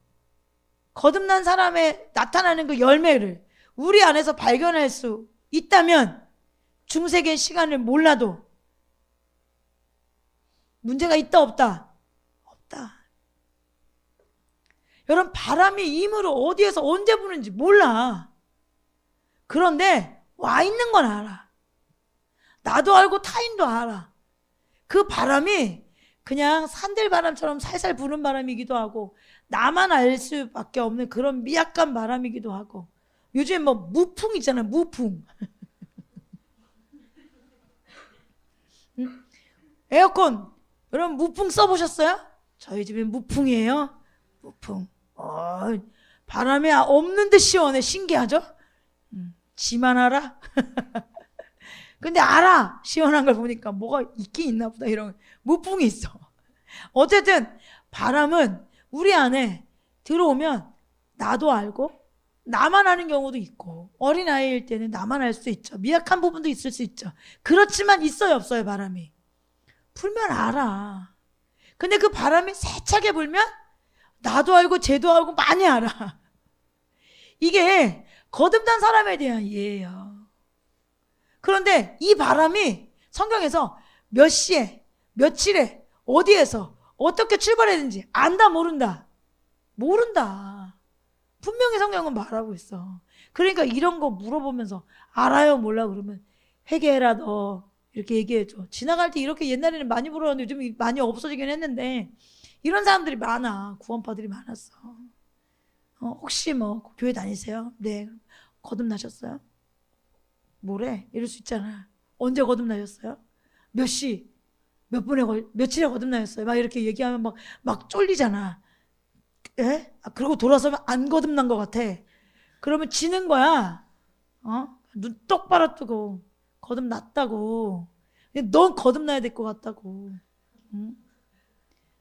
거듭난 사람의 나타나는 그 열매를 우리 안에서 발견할 수 있다면 중세기의 시간을 몰라도 문제가 있다, 없다? 없다. 여러분, 바람이 임으로 어디에서 언제 부는지 몰라. 그런데 와 있는 건 알아. 나도 알고 타인도 알아. 그 바람이 그냥 산들바람처럼 살살 부는 바람이기도 하고, 나만 알 수밖에 없는 그런 미약한 바람이기도 하고, 요즘에 뭐 무풍 있잖아요, 무풍. 에어컨 여러분 무풍 써보셨어요? 저희 집엔 무풍이에요. 무풍. 바람이 없는 듯 시원해. 신기하죠? 지만 알아? 근데 알아. 시원한 걸 보니까 뭐가 있긴 있나 보다, 이런 무풍이 있어. 어쨌든 바람은 우리 안에 들어오면 나도 알고 나만 아는 경우도 있고, 어린아이일 때는 나만 알 수 있죠. 미약한 부분도 있을 수 있죠. 그렇지만 있어요, 없어요? 바람이 불면 알아. 근데 그 바람이 세차게 불면 나도 알고 쟤도 알고 많이 알아. 이게 거듭난 사람에 대한 이해예요. 그런데 이 바람이 성경에서 몇 시에, 며칠에, 어디에서 어떻게 출발했는지 안다, 모른다? 모른다. 분명히 성경은 말하고 있어. 그러니까 이런 거 물어보면서 알아요, 몰라? 그러면 회개해라 너, 이렇게 얘기해줘. 지나갈 때 이렇게 옛날에는 많이 물어봤는데 요즘 많이 없어지긴 했는데 이런 사람들이 많아. 구원파들이 많았어. 혹시 뭐 교회 다니세요? 네. 거듭나셨어요? 뭐래? 이럴 수 있잖아. 언제 거듭나셨어요? 몇 시? 몇 분에 며칠에 거듭나셨어요? 막 이렇게 얘기하면 막 쫄리잖아. 에? 그러고 돌아서면 안 거듭난 것 같아. 그러면 지는 거야. 눈 똑바로 뜨고 거듭났다고. 넌 거듭나야 될 것 같다고. 응?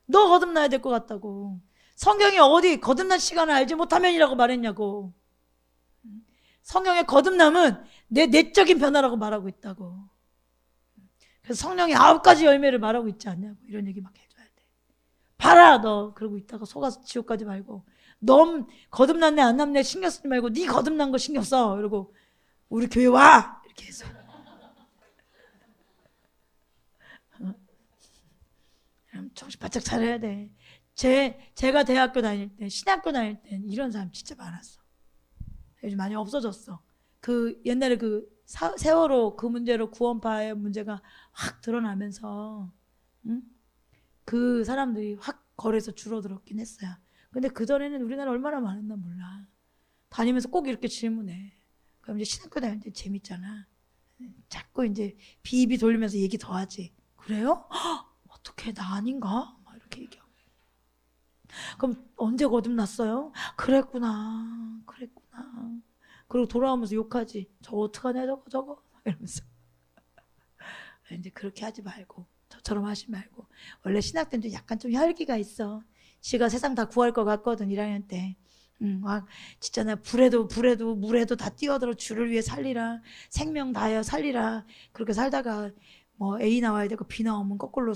너 거듭나야 될 것 같다고. 성경이 어디 거듭난 시간을 알지 못하면이라고 말했냐고. 성경의 거듭남은 내 내적인 변화라고 말하고 있다고. 그래서 성령이 9가지 열매를 말하고 있지 않냐고 이런 얘기 막 해줘야 돼. 봐라 너 그러고 있다가 속아서 지옥 가지 말고 너 거듭났네 안 났네 신경 쓰지 말고 네 거듭난 거 신경 써 이러고 우리 교회 와 이렇게 해서 정신 바짝 차려야 돼. 제가 대학교 다닐 때 신학교 다닐 때 이런 사람 진짜 많았어. 요즘 많이 없어졌어. 그 옛날에 그 세월호 그 문제로 구원파의 문제가 확 드러나면서 그 사람들이 확 거리에서 줄어들었긴 했어요. 근데 그전에는 우리나라 얼마나 많았나 몰라. 다니면서 꼭 이렇게 질문해. 그럼 이제 신학교 다닐 때 재밌잖아. 자꾸 이제 비비 돌리면서 얘기 더 하지. 그래요? 헉, 어떻게 나 아닌가? 막 이렇게 얘기하고. 그럼 언제 거듭났어요? 그랬구나. 그리고 돌아오면서 욕하지. 저 어떡하냐 저거 이러면서. 이제 그렇게 하지 말고 저처럼 하지 말고. 원래 신학 때는 약간 좀 혈기가 있어. 지가 세상 다 구할 것 같거든 1학년 때. 막 진짜 나 불에도 물에도 다 뛰어들어 주를 위해 살리라. 생명 다하여 살리라. 그렇게 살다가 뭐 A 나와야 되고 B 나오면 거꾸로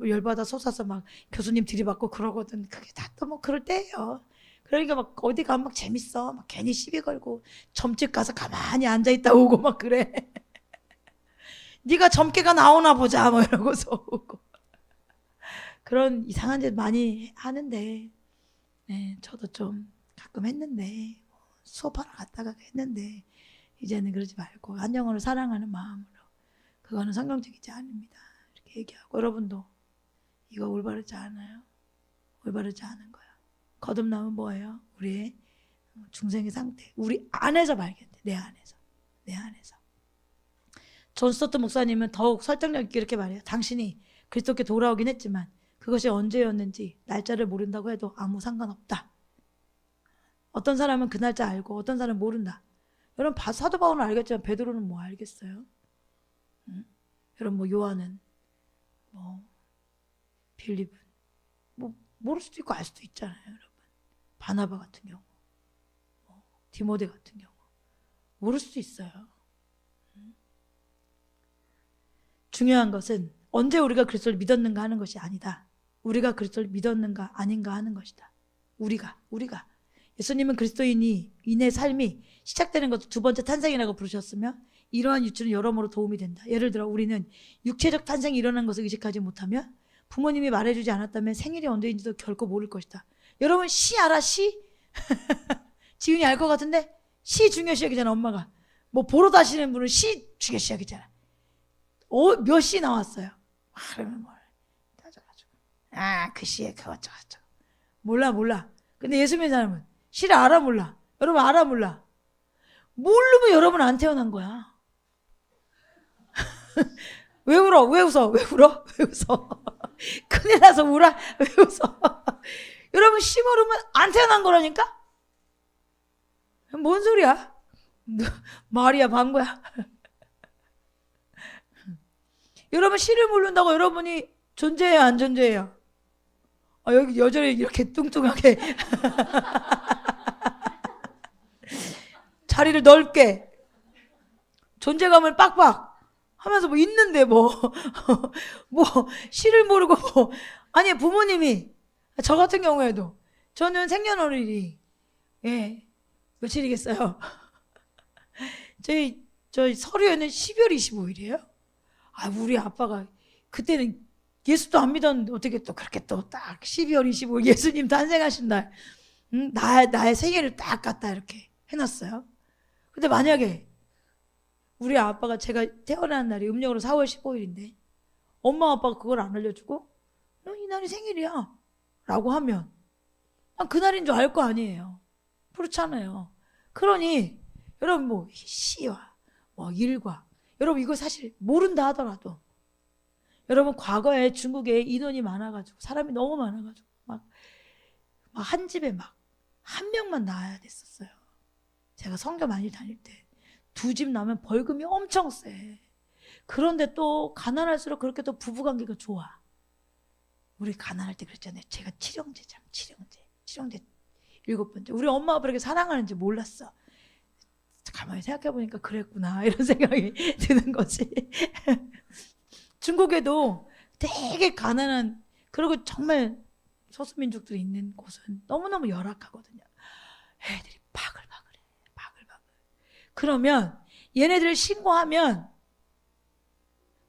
열받아 솟아서 막 교수님 들이받고 그러거든. 그게 다 또 뭐 그럴 때예요. 그러니까 막 어디 가면 막 재밌어. 막 괜히 시비 걸고 점집 가서 가만히 앉아있다 오고 막 그래. 네가 점괘가 나오나 보자 뭐 이러고서 오고. 그런 이상한 짓 많이 하는데 네, 저도 좀 가끔 했는데 수업하러 갔다가 했는데 이제는 그러지 말고 한 영혼을 사랑하는 마음으로 그거는 성경적이지 않습니다. 이렇게 얘기하고 여러분도 이거 올바르지 않아요? 올바르지 않은 거예요. 거듭남은 뭐예요? 우리의 중생의 상태. 우리 안에서 발견돼. 내 안에서. 존 스토트 목사님은 더욱 설득력 있게 이렇게 말해요. 당신이 그리스도께 돌아오긴 했지만 그것이 언제였는지 날짜를 모른다고 해도 아무 상관없다. 어떤 사람은 그 날짜 알고 어떤 사람은 모른다. 여러분 사도 바울은 알겠지만 베드로는 뭐 알겠어요? 여러분 뭐 요한은 뭐 빌립은 뭐 모를 수도 있고 알 수도 있잖아요. 여러분 바나바 같은 경우 디모데 같은 경우 모를 수도 있어요. 중요한 것은 언제 우리가 그리스도를 믿었는가 하는 것이 아니다. 우리가 그리스도를 믿었는가 아닌가 하는 것이다. 우리가 예수님은 그리스도인의 삶이 시작되는 것도 두 번째 탄생이라고 부르셨으며 이러한 유추는 여러모로 도움이 된다. 예를 들어 우리는 육체적 탄생이 일어난 것을 의식하지 못하며 부모님이 말해주지 않았다면 생일이 언제인지도 결코 모를 것이다. 여러분 시 알아? 시? 지훈이 알 것 같은데 시 중요시하기잖아. 엄마가 뭐 보러 다시는 분은 시 중요시하기잖아. 몇 시 나왔어요? 그러면 뭘 따져가지고 그 시에 그거 저거 몰라. 근데 예수 믿는 사람은 시를 알아 몰라? 여러분 알아 몰라? 모르면 여러분 안 태어난 거야. 왜 웃어? 큰일 나서 울어? 왜 웃어? 여러분 시 모르면 안 태어난 거라니까? 뭔 소리야? 말이야 방구야. 여러분 시를 모른다고 여러분이 존재해요 안 존재해요? 여기 여전히 이렇게 뚱뚱하게 자리를 넓게 존재감을 빡빡 하면서 뭐 있는데 뭐 시를 모르고 아니 부모님이 저 같은 경우에도 저는 생년월일이 며칠이겠어요? 저희 서류에는 12월 25일이에요. 우리 아빠가 그때는 예수도 안 믿었는데 어떻게 또 그렇게 또 딱 12월 25일 예수님 탄생하신 날 나의 생일을 딱 갖다 이렇게 해놨어요. 근데 만약에 우리 아빠가 제가 태어난 날이 음력으로 4월 15일인데 엄마 아빠가 그걸 안 알려주고 너 이 날이 생일이야 라고 하면 그날인 줄 알 거 아니에요. 그렇잖아요. 그러니 여러분 뭐 시와 뭐 일과 여러분 이거 사실 모른다 하더라도 여러분 과거에 중국에 인원이 많아가지고 사람이 너무 많아가지고 막 한 집에 막 한 명만 낳아야 됐었어요. 제가 성교 많이 다닐 때 2집 낳으면 벌금이 엄청 세. 그런데 또 가난할수록 그렇게 또 부부관계가 좋아. 우리 가난할 때 그랬잖아요. 제가 칠형제 7번째. 우리 엄마 아빠 그렇게 사랑하는지 몰랐어. 가만히 생각해보니까 그랬구나 이런 생각이 드는 거지. 중국에도 되게 가난한, 그리고 정말 소수민족들이 있는 곳은 너무너무 열악하거든요. 애들이 바글바글해. 바글바글. 그러면 얘네들을 신고하면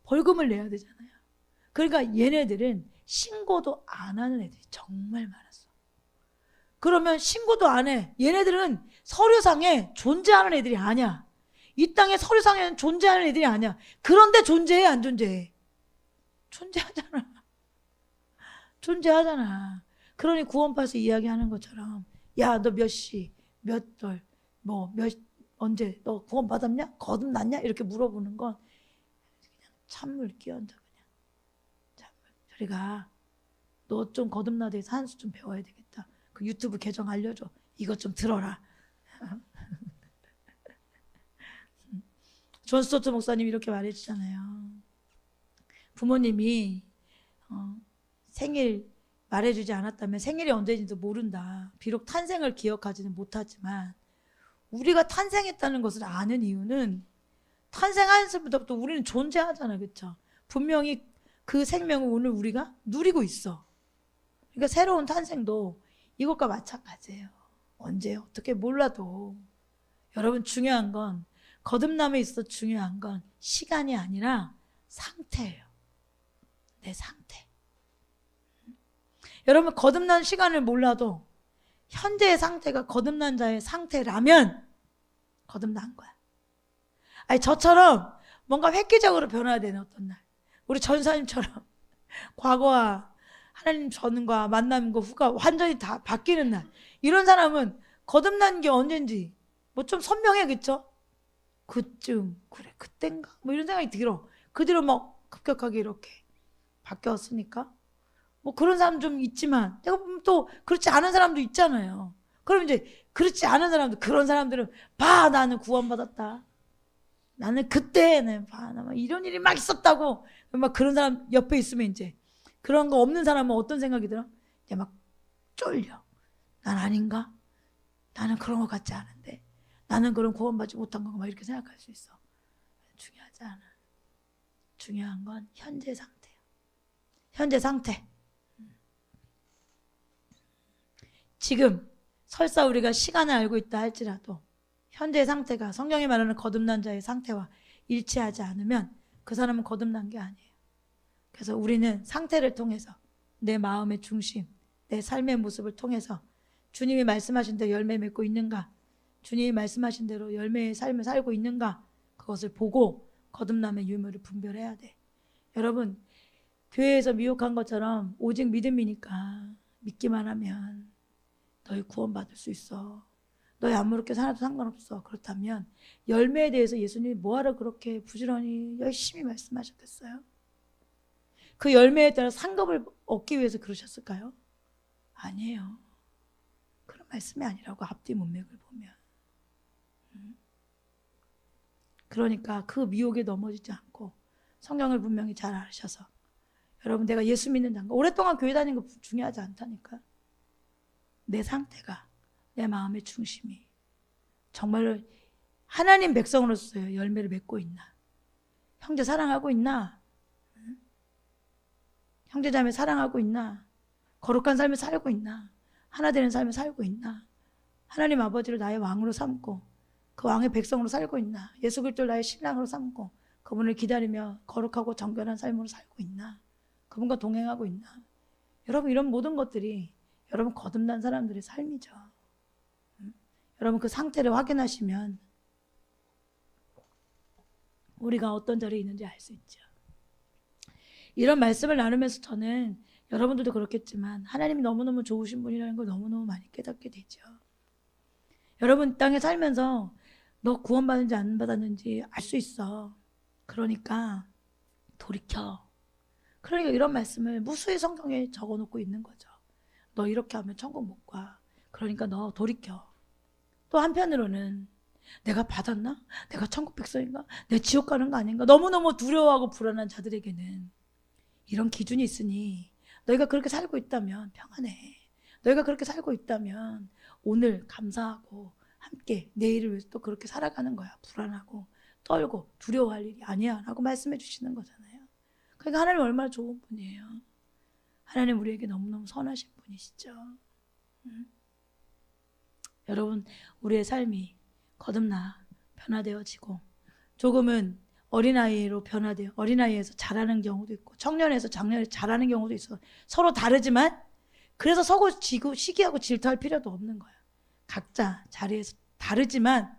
벌금을 내야 되잖아요. 그러니까 얘네들은 신고도 안 하는 애들이 정말 많았어. 그러면 신고도 안 해. 얘네들은 서류상에 존재하는 애들이 아니야. 이 땅에 서류상에는 존재하는 애들이 아니야. 그런데 존재해, 안 존재해? 존재하잖아. 존재하잖아. 그러니 구원파에서 이야기하는 것처럼, 야, 너 몇 시, 몇 월, 뭐, 언제, 너 구원 받았냐? 거듭났냐? 이렇게 물어보는 건 그냥 찬물 끼얹어, 그냥. 찬물. 저리가, 너 좀 거듭나에 대해서 한 수 좀 배워야 되겠다. 그 유튜브 계정 알려줘. 이것 좀 들어라. 존 스토트 목사님이 이렇게 말해주잖아요. 부모님이 생일 말해주지 않았다면 생일이 언제인지도 모른다. 비록 탄생을 기억하지는 못하지만 우리가 탄생했다는 것을 아는 이유는 탄생한 순간부터 우리는 존재하잖아. 그렇죠? 분명히 그 생명을 오늘 우리가 누리고 있어. 그러니까 새로운 탄생도 이것과 마찬가지예요. 언제 어떻게 몰라도 여러분, 중요한 건, 거듭남에 있어서 중요한 건 시간이 아니라 상태예요. 내 상태. 여러분, 거듭난 시간을 몰라도 현재의 상태가 거듭난 자의 상태라면 거듭난 거야. 아니, 저처럼 뭔가 획기적으로 변화해야 되는 어떤 날, 우리 전사님처럼 과거와 하나님 전과 만남과 후가 완전히 다 바뀌는 날, 이런 사람은 거듭난 게 언젠지 뭐 좀 선명해. 그쵸? 그쯤, 그래 그땐가 뭐 이런 생각이 들어. 그 뒤로 막 급격하게 이렇게 바뀌었으니까 뭐 그런 사람 좀 있지만, 내가 보면 또 그렇지 않은 사람도 있잖아요. 그럼 이제 그렇지 않은 사람들, 그런 사람들은 봐, 나는 구원받았다, 나는 그때는 봐, 나 막 이런 일이 막 있었다고, 막 그런 사람 옆에 있으면 이제 그런 거 없는 사람은 어떤 생각이 들어? 이제 막 쫄려. 난 아닌가? 나는 그런 것 같지 않은데, 나는 그런 구원받지 못한 건가? 막 이렇게 생각할 수 있어. 중요하지 않아. 중요한 건 현재 상태야. 현재 상태. 지금 설사 우리가 시간을 알고 있다 할지라도 현재 상태가 성경이 말하는 거듭난 자의 상태와 일치하지 않으면 그 사람은 거듭난 게 아니에요. 그래서 우리는 상태를 통해서 내 마음의 중심, 내 삶의 모습을 통해서 주님이 말씀하신 대로 열매 맺고 있는가, 주님이 말씀하신 대로 열매의 삶을 살고 있는가, 그것을 보고 거듭남의 유무를 분별해야 돼. 여러분, 교회에서 미혹한 것처럼 오직 믿음이니까 믿기만 하면 너희 구원받을 수 있어, 너희 아무렇게 살아도 상관없어. 그렇다면 열매에 대해서 예수님이 뭐하러 그렇게 부지런히 열심히 말씀하셨겠어요? 그 열매에 따라 상급을 얻기 위해서 그러셨을까요? 아니에요. 그런 말씀이 아니라고, 앞뒤 문맥을 보면. 그러니까 그 미혹에 넘어지지 않고 성경을 분명히 잘 아셔서, 여러분, 내가 예수 믿는 자인가, 오랫동안 교회 다니는 거 중요하지 않다니까. 내 상태가, 내 마음의 중심이 정말로 하나님 백성으로서의 열매를 맺고 있나, 형제 사랑하고 있나, 형제자매 사랑하고 있나, 거룩한 삶을 살고 있나, 하나 되는 삶을 살고 있나, 하나님 아버지를 나의 왕으로 삼고 그 왕의 백성으로 살고 있나, 예수 그리스도를 나의 신랑으로 삼고 그분을 기다리며 거룩하고 정결한 삶으로 살고 있나, 그분과 동행하고 있나. 여러분, 이런 모든 것들이 여러분 거듭난 사람들의 삶이죠. 여러분, 그 상태를 확인하시면 우리가 어떤 자리에 있는지 알 수 있죠. 이런 말씀을 나누면서 저는, 여러분들도 그렇겠지만, 하나님이 너무너무 좋으신 분이라는 걸 너무너무 많이 깨닫게 되죠. 여러분, 땅에 살면서 너 구원받는지 안 받았는지 알 수 있어. 그러니까 돌이켜. 그러니까 이런 말씀을 무수히 성경에 적어놓고 있는 거죠. 너 이렇게 하면 천국 못 가. 그러니까 너 돌이켜. 또 한편으로는 내가 받았나? 내가 천국 백성인가? 내 지옥 가는 거 아닌가? 너무너무 두려워하고 불안한 자들에게는 이런 기준이 있으니, 너희가 그렇게 살고 있다면 평안해. 너희가 그렇게 살고 있다면 오늘 감사하고 함께 내일을 위해서 또 그렇게 살아가는 거야. 불안하고 떨고 두려워할 일이 아니야 라고 말씀해 주시는 거잖아요. 그러니까 하나님 얼마나 좋은 분이에요. 하나님 우리에게 너무너무 선하신 분이시죠. 여러분, 우리의 삶이 거듭나 변화되어지고 조금은 어린아이로 변화돼요. 어린아이에서 자라는 경우도 있고 청년에서 장년에 자라는 경우도 있어. 서로 다르지만 그래서 서고 지고 시기하고 질투할 필요도 없는 거예요. 각자 자리에서 다르지만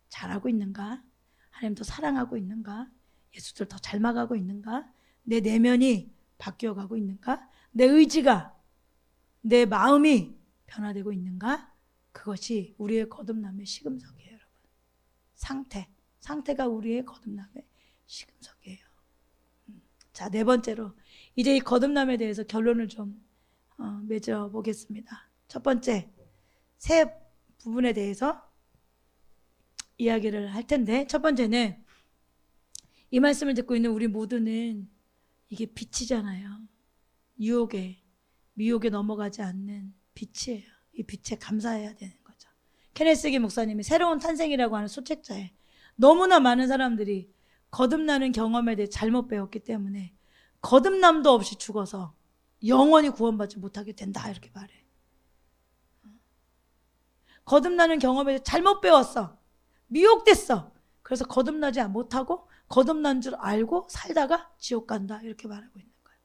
잘하고 있는가? 하나님 더 사랑하고 있는가? 예수들 더 닮아가고 있는가? 내 내면이 바뀌어가고 있는가? 내 의지가, 내 마음이 변화되고 있는가? 그것이 우리의 거듭남의 시금석이에요, 여러분. 상태가 우리의 거듭남의 시금석이에요. 자, 네 번째로 이제 이 거듭남에 대해서 결론을 좀 맺어 보겠습니다. 첫 번째, 세 부분에 대해서 이야기를 할 텐데, 첫 번째는 이 말씀을 듣고 있는 우리 모두는 이게 빛이잖아요. 유혹에, 미혹에 넘어가지 않는 빛이에요. 이 빛에 감사해야 되는 거죠. 케네스기 목사님이 새로운 탄생이라고 하는 소책자에 너무나 많은 사람들이 거듭나는 경험에 대해 잘못 배웠기 때문에 거듭남도 없이 죽어서 영원히 구원받지 못하게 된다, 이렇게 말해. 거듭나는 경험에 대해 잘못 배웠어. 미혹됐어. 그래서 거듭나지 못하고 거듭난 줄 알고 살다가 지옥 간다, 이렇게 말하고 있는 거예요.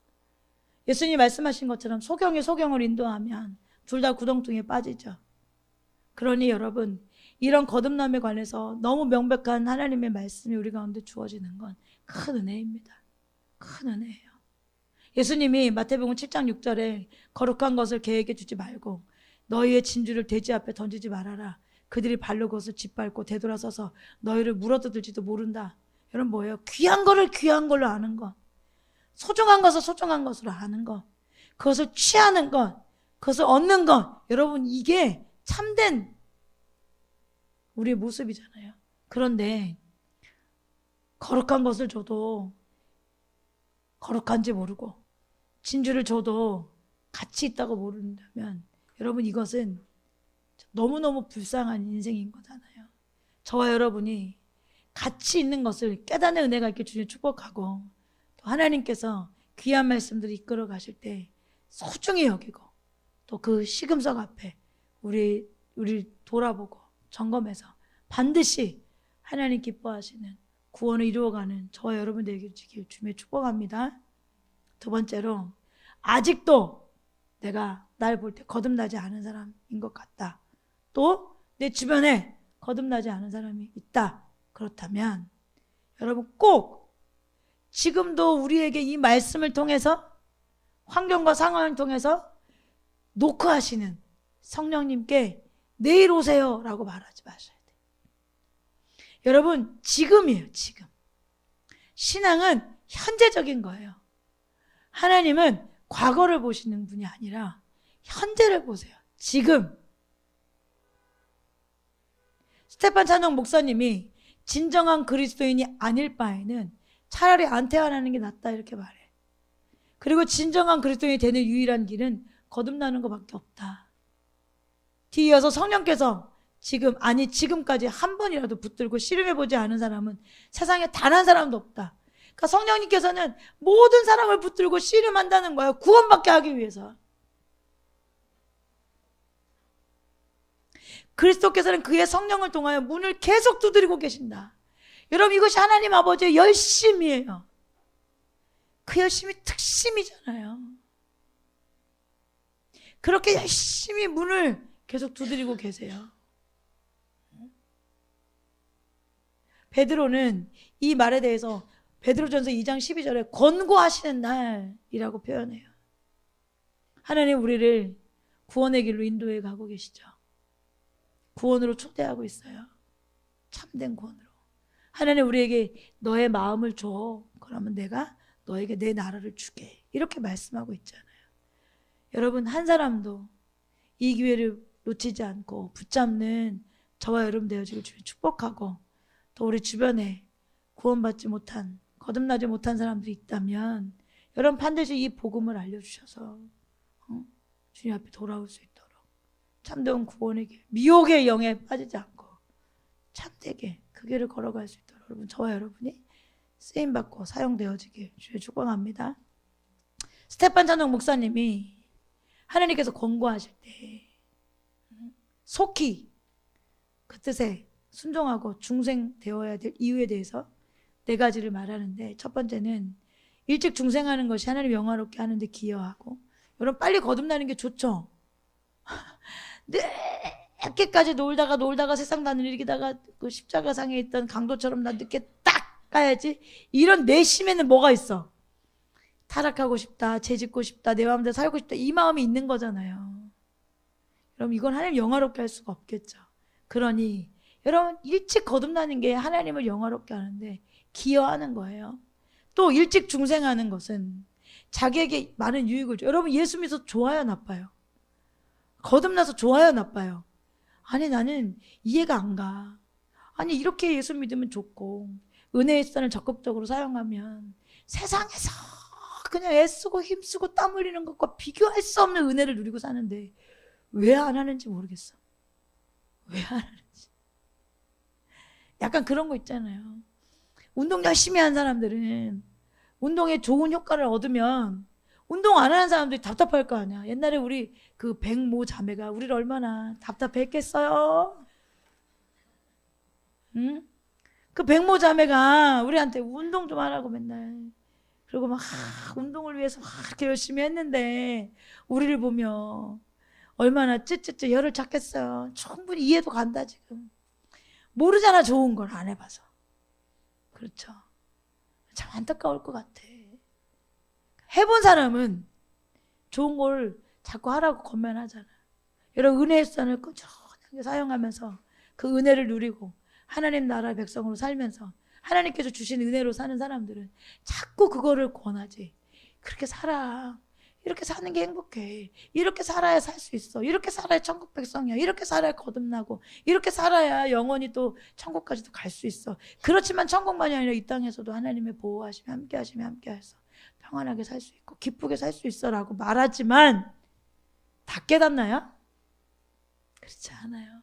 예수님이 말씀하신 것처럼 소경이 소경을 인도하면 둘 다 구덩텅이에 빠지죠. 그러니 여러분, 이런 거듭남에 관해서 너무 명백한 하나님의 말씀이 우리 가운데 주어지는 건 큰 은혜입니다. 큰 은혜예요. 예수님이 마태복음 7장 6절에 거룩한 것을 개에게 주지 말고 너희의 진주를 돼지 앞에 던지지 말아라. 그들이 발로 그것을 짓밟고 되돌아서서 너희를 물어뜯을지도 모른다. 여러분, 뭐예요? 귀한 거를 귀한 걸로 아는 것, 소중한 것을 소중한 것으로 아는 것, 그것을 취하는 것, 그것을 얻는 것, 여러분, 이게 참된 우리의 모습이잖아요. 그런데 거룩한 것을 줘도 거룩한지 모르고 진주를 줘도 가치 있다고 모른다면 여러분, 이것은 너무너무 불쌍한 인생인 거잖아요. 저와 여러분이 가치 있는 것을 깨닫는 은혜가 있게 주님 축복하고, 또 하나님께서 귀한 말씀들을 이끌어 가실 때 소중히 여기고, 또 그 시금석 앞에 우리 돌아보고 점검해서 반드시 하나님 기뻐하시는 구원을 이루어가는 저와 여러분 되길 주님의 축복합니다. 두 번째로, 아직도 내가 날 볼 때 거듭나지 않은 사람인 것 같다, 또 내 주변에 거듭나지 않은 사람이 있다, 그렇다면 여러분, 꼭 지금도 우리에게 이 말씀을 통해서, 환경과 상황을 통해서 노크하시는 성령님께 내일 오세요 라고 말하지 마셔야 돼요. 여러분, 지금이에요. 지금. 신앙은 현재적인 거예요. 하나님은 과거를 보시는 분이 아니라 현재를 보세요. 지금. 스테판 찬영 목사님이 진정한 그리스도인이 아닐 바에는 차라리 안태하는 게 낫다, 이렇게 말해. 그리고 진정한 그리스도인이 되는 유일한 길은 거듭나는 것밖에 없다. 뒤이어서 성령께서 지금까지 한 번이라도 붙들고 씨름해보지 않은 사람은 세상에 단 한 사람도 없다. 그러니까 성령님께서는 모든 사람을 붙들고 씨름한다는 거예요. 구원받게 하기 위해서. 그리스도께서는 그의 성령을 통하여 문을 계속 두드리고 계신다. 여러분, 이것이 하나님 아버지의 열심이에요. 그 열심이 특심이잖아요. 그렇게 열심히 문을 계속 두드리고 계세요. 베드로는 이 말에 대해서 베드로전서 2장 12절에 권고하시는 날이라고 표현해요. 하나님 우리를 구원의 길로 인도해 가고 계시죠. 구원으로 초대하고 있어요. 참된 구원으로. 하나님 우리에게 너의 마음을 줘. 그러면 내가 너에게 내 나라를 주게. 이렇게 말씀하고 있잖아요. 여러분, 한 사람도 이 기회를 놓치지 않고 붙잡는 저와 여러분 되어지길 주님 축복하고, 또 우리 주변에 구원받지 못한, 거듭나지 못한 사람들이 있다면 여러분 반드시 이 복음을 알려주셔서 주님 앞에 돌아올 수 있도록 참된 구원의 길, 미혹의 영에 빠지지 않고 참되게 그 길을 걸어갈 수 있도록 여러분, 저와 여러분이 쓰임받고 사용되어지길 주의 축복합니다. 스테판 찬동 목사님이 하나님께서 권고하실 때 속히 그 뜻에 순종하고 중생되어야 될 이유에 대해서 4가지를 말하는데, 첫 번째는 일찍 중생하는 것이 하나님 영화롭게 하는 데 기여하고, 여러분 빨리 거듭나는 게 좋죠. 늦게까지 놀다가 세상 다니는 일이다가 그 십자가상에 있던 강도처럼 나 늦게 딱 가야지, 이런 내심에는 뭐가 있어? 타락하고 싶다, 죄짓고 싶다, 내 마음대로 살고 싶다, 이 마음이 있는 거잖아요. 여러분 이건 하나님 영화롭게 할 수가 없겠죠. 그러니 여러분 일찍 거듭나는 게 하나님을 영화롭게 하는데 기여하는 거예요. 또 일찍 중생하는 것은 자기에게 많은 유익을 줘요. 여러분 예수 믿어서 좋아요, 나빠요? 거듭나서 좋아요, 나빠요? 아니 나는 이해가 안 가. 아니 이렇게 예수 믿으면 좋고 은혜의 수단을 적극적으로 사용하면 세상에서 그냥 애쓰고 힘쓰고 땀 흘리는 것과 비교할 수 없는 은혜를 누리고 사는데 왜 안 하는지 모르겠어. 왜 안 하는지. 약간 그런 거 있잖아요. 운동 열심히 한 사람들은 운동에 좋은 효과를 얻으면 운동 안 하는 사람들이 답답할 거 아니야. 옛날에 우리 그 백모 자매가 우리를 얼마나 답답했겠어요. 응? 그 백모 자매가 우리한테 운동 좀 하라고 맨날, 그리고 막 운동을 위해서 막 이렇게 열심히 했는데 우리를 보며 얼마나 찌찌찌 열을 찾겠어요. 충분히 이해도 간다. 지금 모르잖아, 좋은 걸 안 해봐서. 그렇죠. 참 안타까울 것 같아. 해본 사람은 좋은 걸 자꾸 하라고 권면하잖아. 여러분 은혜의 수단을 꾸준하게 사용하면서 그 은혜를 누리고 하나님 나라 백성으로 살면서 하나님께서 주신 은혜로 사는 사람들은 자꾸 그거를 권하지. 그렇게 살아. 이렇게 사는 게 행복해. 이렇게 살아야 살 수 있어. 이렇게 살아야 천국 백성이야. 이렇게 살아야 거듭나고, 이렇게 살아야 영원히 또 천국까지도 갈 수 있어. 그렇지만 천국만이 아니라 이 땅에서도 하나님의 보호하심이 함께하심이 함께해서 평안하게 살 수 있고 기쁘게 살 수 있어 라고 말하지만 다 깨닫나요? 그렇지 않아요.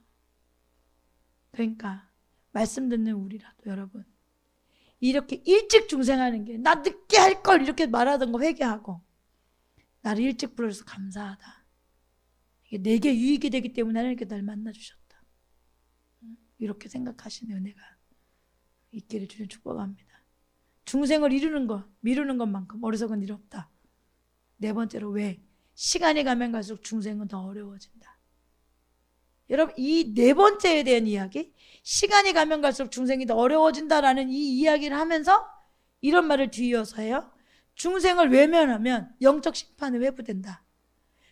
그러니까 말씀 듣는 우리라도 여러분 이렇게 일찍 중생하는 게, 나 늦게 할 걸 이렇게 말하던 거 회개하고, 나를 일찍 불러줘서 감사하다. 이게 내게 유익이 되기 때문에 하나님께 날 만나주셨다. 이렇게 생각하시는 은혜가 있기를 주님 축복합니다. 중생을 미루는 것만큼 어리석은 일이 없다. 4번째로 왜? 시간이 가면 갈수록 중생은 더 어려워진다. 여러분 이 4번째에 대한 이야기, 시간이 가면 갈수록 중생이 더 어려워진다라는 이 이야기를 하면서 이런 말을 뒤이어서 해요. 중생을 외면하면 영적 심판을 회부된다.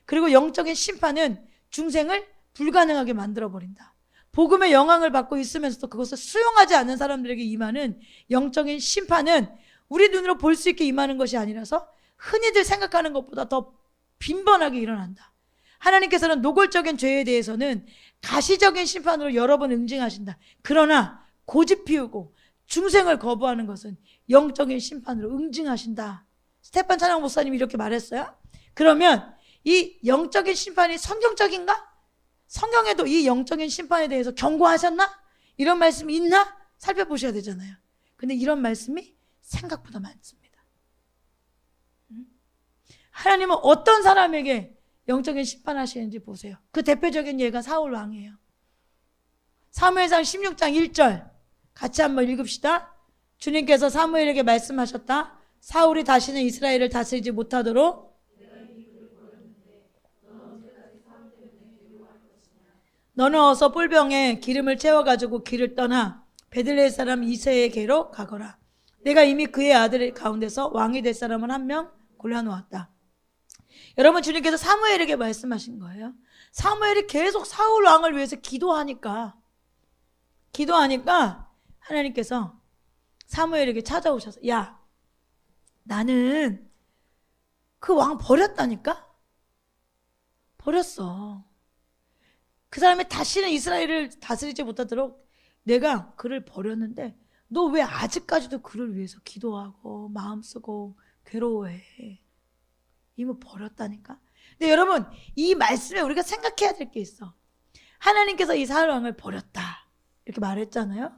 그리고 영적인 심판은 중생을 불가능하게 만들어버린다. 복음의 영향을 받고 있으면서도 그것을 수용하지 않는 사람들에게 임하는 영적인 심판은 우리 눈으로 볼 수 있게 임하는 것이 아니라서 흔히들 생각하는 것보다 더 빈번하게 일어난다. 하나님께서는 노골적인 죄에 대해서는 가시적인 심판으로 여러 번 응징하신다. 그러나 고집 피우고 중생을 거부하는 것은 영적인 심판으로 응징하신다. 스테판 찬양 목사님이 이렇게 말했어요. 그러면 이 영적인 심판이 성경적인가? 성경에도 이 영적인 심판에 대해서 경고하셨나? 이런 말씀이 있나? 살펴보셔야 되잖아요. 근데 이런 말씀이 생각보다 많습니다. 하나님은 어떤 사람에게 영적인 심판하시는지 보세요. 그 대표적인 예가 사울 왕이에요. 사무엘상 16장 1절 같이 한번 읽읍시다. 주님께서 사무엘에게 말씀하셨다. 사울이 다시는 이스라엘을 다스리지 못하도록 너는 어서 뿔병에 기름을 채워가지고 길을 떠나 베들레헴 사람 이새에게로 가거라. 내가 이미 그의 아들 가운데서 왕이 될 사람을 한 명 골라놓았다. 여러분 주님께서 사무엘에게 말씀하신 거예요. 사무엘이 계속 사울 왕을 위해서 기도하니까 하나님께서 사무엘에게 찾아오셔서, 야 나는 그 왕 버렸다니까? 버렸어. 그 사람이 다시는 이스라엘을 다스리지 못하도록 내가 그를 버렸는데 너 왜 아직까지도 그를 위해서 기도하고 마음 쓰고 괴로워해? 이미 버렸다니까? 근데 여러분 이 말씀에 우리가 생각해야 될 게 있어. 하나님께서 이 사울 왕을 버렸다 이렇게 말했잖아요.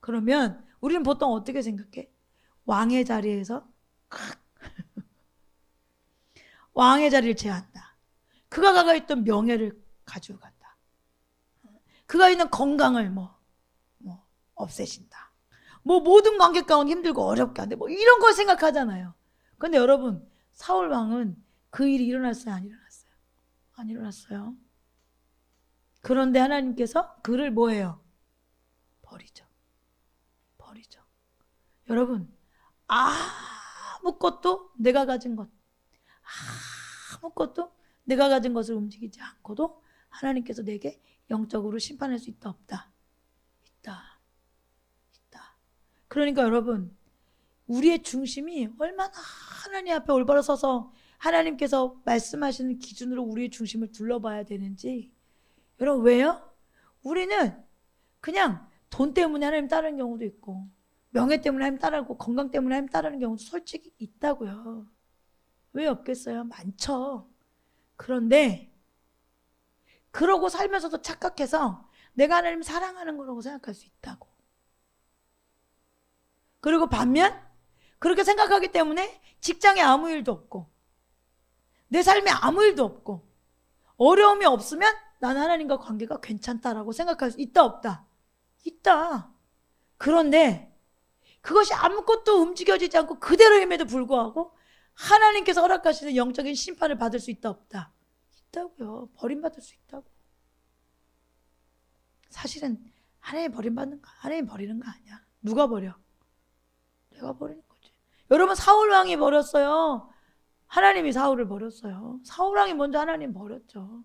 그러면 우리는 보통 어떻게 생각해? 왕의 자리에서 왕의 자리를 제한다. 그가 가지고 있던 명예를 가지고 간다. 그가 있는 건강을 없애신다. 모든 관계 가운데 힘들고 어렵게 한다. 이런 걸 생각하잖아요. 근데 여러분, 사울 왕은 그 일이 일어났어요? 안 일어났어요? 안 일어났어요. 그런데 하나님께서 그를 뭐예요? 버리죠. 여러분, 아무것도 내가 가진 것, 아무것도 내가 가진 것을 움직이지 않고도 하나님께서 내게 영적으로 심판할 수 있다, 없다? 있다. 그러니까 여러분, 우리의 중심이 얼마나 하나님 앞에 올바로 서서 하나님께서 말씀하시는 기준으로 우리의 중심을 둘러봐야 되는지. 여러분, 왜요? 우리는 그냥 돈 때문에 하나님 따르는 경우도 있고, 명예 때문에 하나님 따르고, 건강 때문에 하나님 따르는 경우도 솔직히 있다고요. 왜 없겠어요? 많죠. 그런데 그러고 살면서도 착각해서 내가 하나님 사랑하는 거라고 생각할 수 있다고. 그리고 반면 그렇게 생각하기 때문에 직장에 아무 일도 없고, 내 삶에 아무 일도 없고, 어려움이 없으면 나는 하나님과 관계가 괜찮다라고 생각할 수 있다, 없다? 있다. 그런데 그것이 아무것도 움직여지지 않고 그대로임에도 불구하고 하나님께서 허락하시는 영적인 심판을 받을 수 있다, 없다? 있다고요. 버림받을 수 있다고. 사실은 하나님 버림받는 거, 하나님 버리는 거 아니야. 누가 버려? 내가 버리는 거지. 여러분, 사울 왕이 버렸어요? 하나님이 사울을 버렸어요? 사울 왕이 먼저 하나님 버렸죠.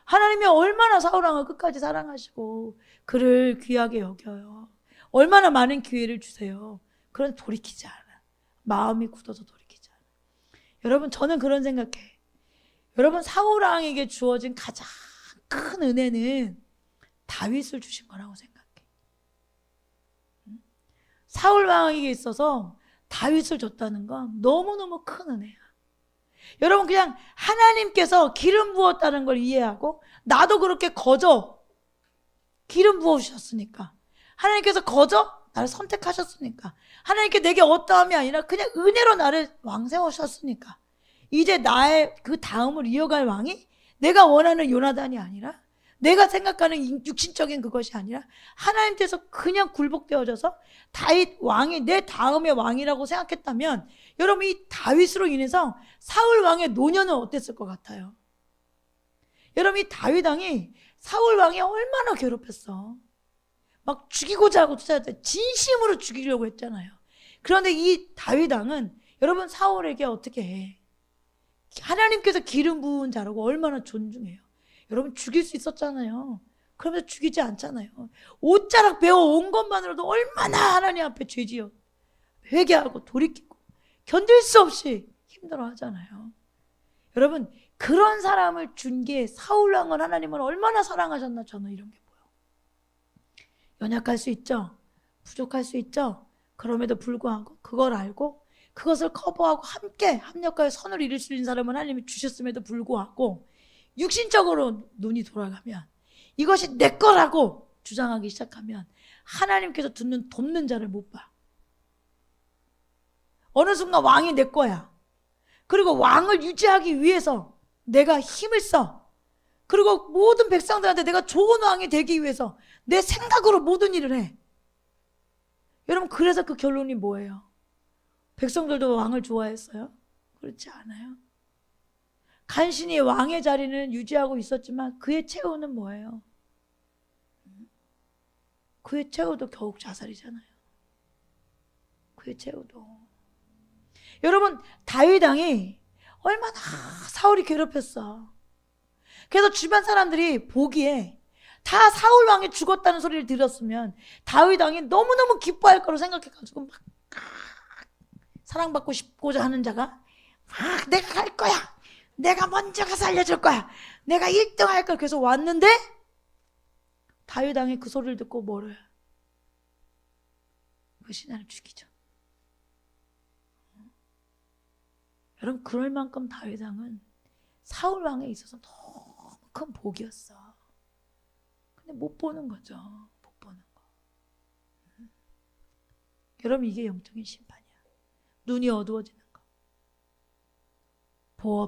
하나님이 얼마나 사울 왕을 끝까지 사랑하시고 그를 귀하게 여겨요. 얼마나 많은 기회를 주세요. 그런데 돌이키지 않아. 마음이 굳어서 돌이키지 않아. 여러분, 저는 그런 생각해. 여러분, 사울 왕에게 주어진 가장 큰 은혜는 다윗을 주신 거라고 생각해. 사울 왕에게 있어서 다윗을 줬다는 건 너무너무 큰 은혜야. 여러분, 그냥 하나님께서 기름 부었다는 걸 이해하고, 나도 그렇게 거저 기름 부어주셨으니까, 하나님께서 거저 나를 선택하셨으니까, 하나님께 내게 어떠함이 아니라 그냥 은혜로 나를 왕 세우셨으니까, 이제 나의 그 다음을 이어갈 왕이 내가 원하는 요나단이 아니라, 내가 생각하는 육신적인 그것이 아니라 하나님께서 그냥 굴복되어져서 다윗 왕이 내 다음의 왕이라고 생각했다면, 여러분, 이 다윗으로 인해서 사울 왕의 노년은 어땠을 것 같아요? 여러분, 이 다윗 왕이 사울 왕이 얼마나 괴롭혔어. 막 죽이고자 하고 쫓아왔대. 진심으로 죽이려고 했잖아요. 그런데 이 다윗 왕은 여러분, 사울에게 어떻게 해? 하나님께서 기름 부은 자라고 얼마나 존중해요. 여러분, 죽일 수 있었잖아요. 그러면서 죽이지 않잖아요. 옷자락 베어온 것만으로도 얼마나 하나님 앞에 죄지어 회개하고 돌이키고 견딜 수 없이 힘들어 하잖아요. 여러분, 그런 사람을 준 게 사울왕을 하나님은 얼마나 사랑하셨나, 저는 이런 게 보여. 연약할 수 있죠. 부족할 수 있죠. 그럼에도 불구하고 그걸 알고 그것을 커버하고 함께 합력하여 선을 이룰 수 있는 사람은 하나님이 주셨음에도 불구하고 육신적으로 눈이 돌아가면, 이것이 내 거라고 주장하기 시작하면 하나님께서 돕는 자를 못 봐. 어느 순간 왕이 내 거야. 그리고 왕을 유지하기 위해서 내가 힘을 써. 그리고 모든 백성들한테 내가 좋은 왕이 되기 위해서 내 생각으로 모든 일을 해. 여러분, 그래서 그 결론이 뭐예요? 백성들도 왕을 좋아했어요? 그렇지 않아요. 간신히 왕의 자리는 유지하고 있었지만 그의 최후는 뭐예요? 그의 최후도 결국 자살이잖아요. 그의 최후도. 여러분, 다윗 왕이 얼마나 사울이 괴롭혔어. 그래서 주변 사람들이 보기에 다 사울 왕이 죽었다는 소리를 들었으면 다윗 왕이 너무너무 기뻐할 거로 생각해가지고 막 사랑받고 싶고자 하는 자가 막 내가 갈 거야. 내가 먼저 가서 알려줄 거야. 내가 1등 할 거야. 그래서 왔는데 다윗 왕이 그 소리를 듣고 뭐래요? 그 신하를 죽이죠. 여러분, 그럴 만큼 다윗 왕은 사울 왕에 있어서 너무 큰 복이었어. 근데 못 보는 거죠. 못 보는 거. 여러분, 이게 영적인 심판이야. 눈이 어두워지는 거.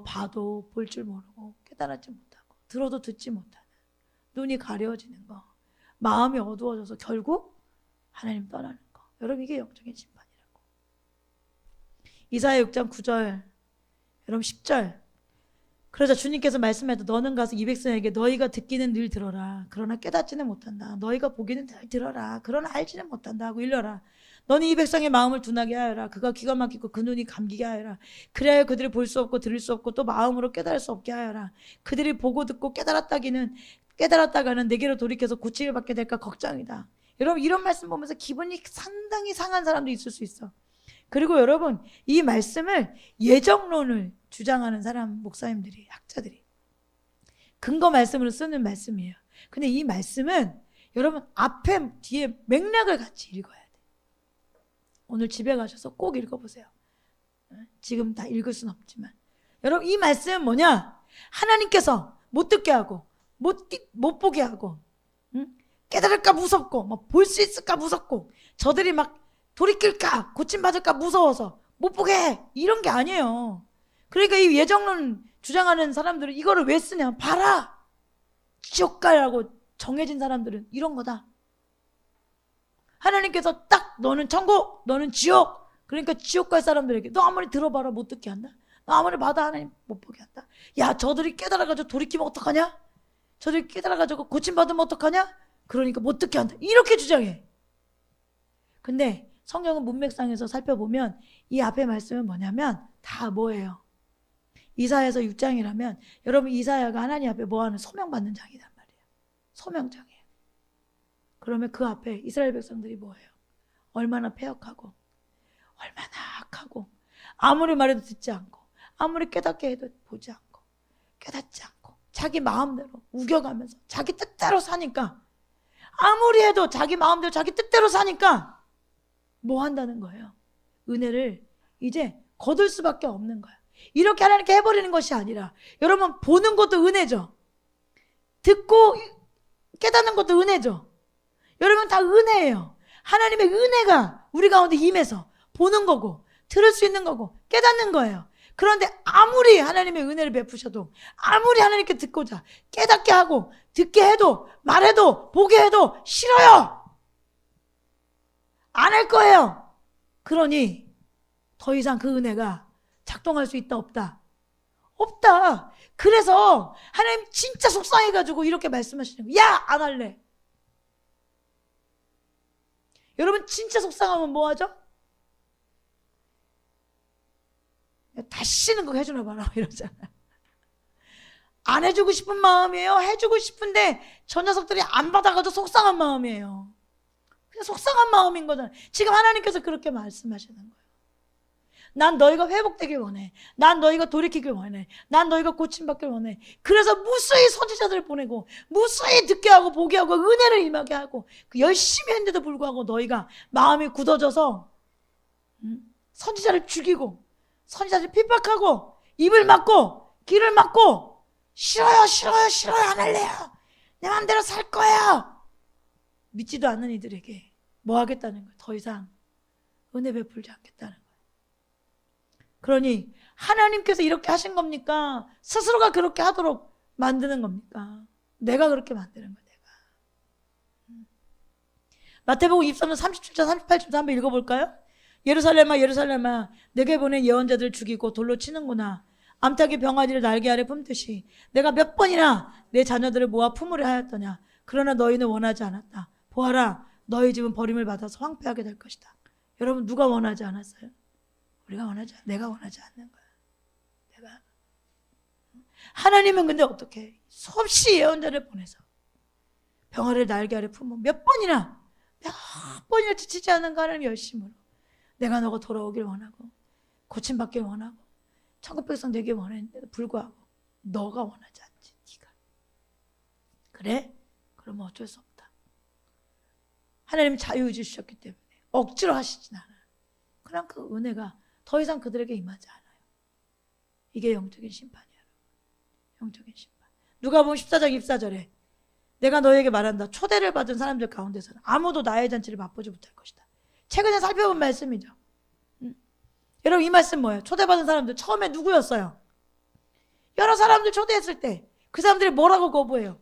봐도 볼 줄 모르고 깨달았지 못하고 들어도 듣지 못하는 눈이 가려워지는 거. 마음이 어두워져서 결국 하나님 떠나는 거. 여러분 이게 영적인 심판이라고. 이사야 6장 9절 여러분 10절 그러자 주님께서 말씀하셔도 너는 가서 이 백성에게 너희가 듣기는 늘 들어라. 그러나 깨닫지는 못한다. 너희가 보기는 늘 들어라. 그러나 알지는 못한다 하고 일러라. 너는 이 백성의 마음을 둔하게 하여라. 그가 귀가 막히고 그 눈이 감기게 하여라. 그래야 그들이 볼 수 없고 들을 수 없고 또 마음으로 깨달을 수 없게 하여라. 그들이 보고 듣고 깨달았다가는 내게로 돌이켜서 고침을 받게 될까 걱정이다. 여러분 이런 말씀 보면서 기분이 상당히 상한 사람도 있을 수 있어. 그리고 여러분 이 말씀을 예정론을 주장하는 사람 목사님들이 학자들이 근거 말씀으로 쓰는 말씀이에요. 근데 이 말씀은 여러분 앞에 뒤에 맥락을 같이 읽어야 돼. 오늘 집에 가셔서 꼭 읽어보세요. 지금 다 읽을 순 없지만 여러분 이 말씀은 뭐냐? 하나님께서 못 듣게 하고 못 보게 하고 깨달을까 무섭고 볼 수 있을까 무섭고 저들이 막 돌이킬까 고침받을까 무서워서 못 보게 해 이런 게 아니에요. 그러니까 이 예정론 주장하는 사람들은 이거를 왜 쓰냐? 봐라 지옥 가라고 정해진 사람들은 이런 거다. 하나님께서 딱 너는 천국 너는 지옥 그러니까 지옥 갈 사람들에게 너 아무리 들어봐라 못 듣게 한다. 너 아무리 봐도 하나님 못 보게 한다. 야 저들이 깨달아가지고 돌이키면 어떡하냐? 저들이 깨달아가지고 고침받으면 어떡하냐? 그러니까 못 듣게 한다. 이렇게 주장해. 근데 성경은 문맥상에서 살펴보면 이 앞에 말씀은 뭐냐면 다 뭐예요? 이사야서 6장이라면 여러분 이사야가 하나님 앞에 뭐하는 소명받는 장이란 말이에요. 소명장이에요. 그러면 그 앞에 이스라엘 백성들이 뭐예요? 얼마나 패역하고 얼마나 악하고 아무리 말해도 듣지 않고 아무리 깨닫게 해도 보지 않고 깨닫지 않고 자기 마음대로 우겨가면서 자기 뜻대로 사니까 아무리 해도 자기 마음대로 자기 뜻대로 사니까 뭐 한다는 거예요? 은혜를 이제 거둘 수밖에 없는 거예요. 이렇게 하나님께 해버리는 것이 아니라 여러분 보는 것도 은혜죠. 듣고 깨닫는 것도 은혜죠. 여러분 다 은혜예요. 하나님의 은혜가 우리 가운데 임해서 보는 거고 들을 수 있는 거고 깨닫는 거예요. 그런데 아무리 하나님의 은혜를 베푸셔도 아무리 하나님께 듣고자 깨닫게 하고 듣게 해도 말해도 보게 해도 싫어요. 안 할 거예요. 그러니 더 이상 그 은혜가 작동할 수 있다 없다? 없다. 그래서 하나님 진짜 속상해가지고 이렇게 말씀하시는 거예요. 야! 안 할래. 여러분 진짜 속상하면 뭐 하죠? 다시는 그거 해주나 봐라 이러잖아요. 안 해주고 싶은 마음이에요. 해주고 싶은데 저 녀석들이 안 받아가지고 속상한 마음이에요. 그냥 속상한 마음인 거잖아요. 지금 하나님께서 그렇게 말씀하시는 거예요. 난 너희가 회복되길 원해. 난 너희가 돌이키길 원해. 난 너희가 고침받길 원해. 그래서 무수히 선지자들을 보내고 무수히 듣게 하고 보게 하고 은혜를 임하게 하고 열심히 했는데도 불구하고 너희가 마음이 굳어져서 선지자를 죽이고 선지자를 핍박하고 입을 막고 귀를 막고 싫어요 싫어요 싫어요 안 할래요. 내 마음대로 살 거예요. 믿지도 않는 이들에게 뭐 하겠다는 거예요? 더 이상 은혜 베풀지 않겠다는 거예요. 그러니 하나님께서 이렇게 하신 겁니까? 스스로가 그렇게 하도록 만드는 겁니까? 내가 그렇게 만드는 거예요. 내가. 마태복음 23장 37절 38절 한번 읽어볼까요? 예루살렘아 예루살렘아 내게 보낸 예언자들을 죽이고 돌로 치는구나. 암탉이 병아리를 날개 아래 품듯이 내가 몇 번이나 내 자녀들을 모아 품으려 하였더냐. 그러나 너희는 원하지 않았다. 보아라 너희 집은 버림을 받아서 황폐하게 될 것이다. 여러분 누가 원하지 않았어요? 내가 원하지 않는 거야. 내가. 하나님은 근데 어떻게 해? 수없이 예언자를 보내서 병아리를 날개 아래 품어 몇 번이나 지치지 않는가 하나님 열심으로 내가 너가 돌아오길 원하고 고침받길 원하고 천국 백성 되길 원했는데도 불구하고 너가 원하지 않지. 네가. 그래? 그러면 어쩔 수 없다. 하나님 자유의지 주셨기 때문에 억지로 하시진 않아요. 그럼 그 은혜가 더 이상 그들에게 임하지 않아요. 이게 영적인 심판이에요. 영적인 심판. 누가복음 14장 24절에 내가 너에게 말한다. 초대를 받은 사람들 가운데서는 아무도 나의 잔치를 맛보지 못할 것이다. 최근에 살펴본 말씀이죠. 여러분 이 말씀 뭐예요? 초대받은 사람들 처음에 누구였어요? 여러 사람들 초대했을 때 그 사람들이 뭐라고 거부해요?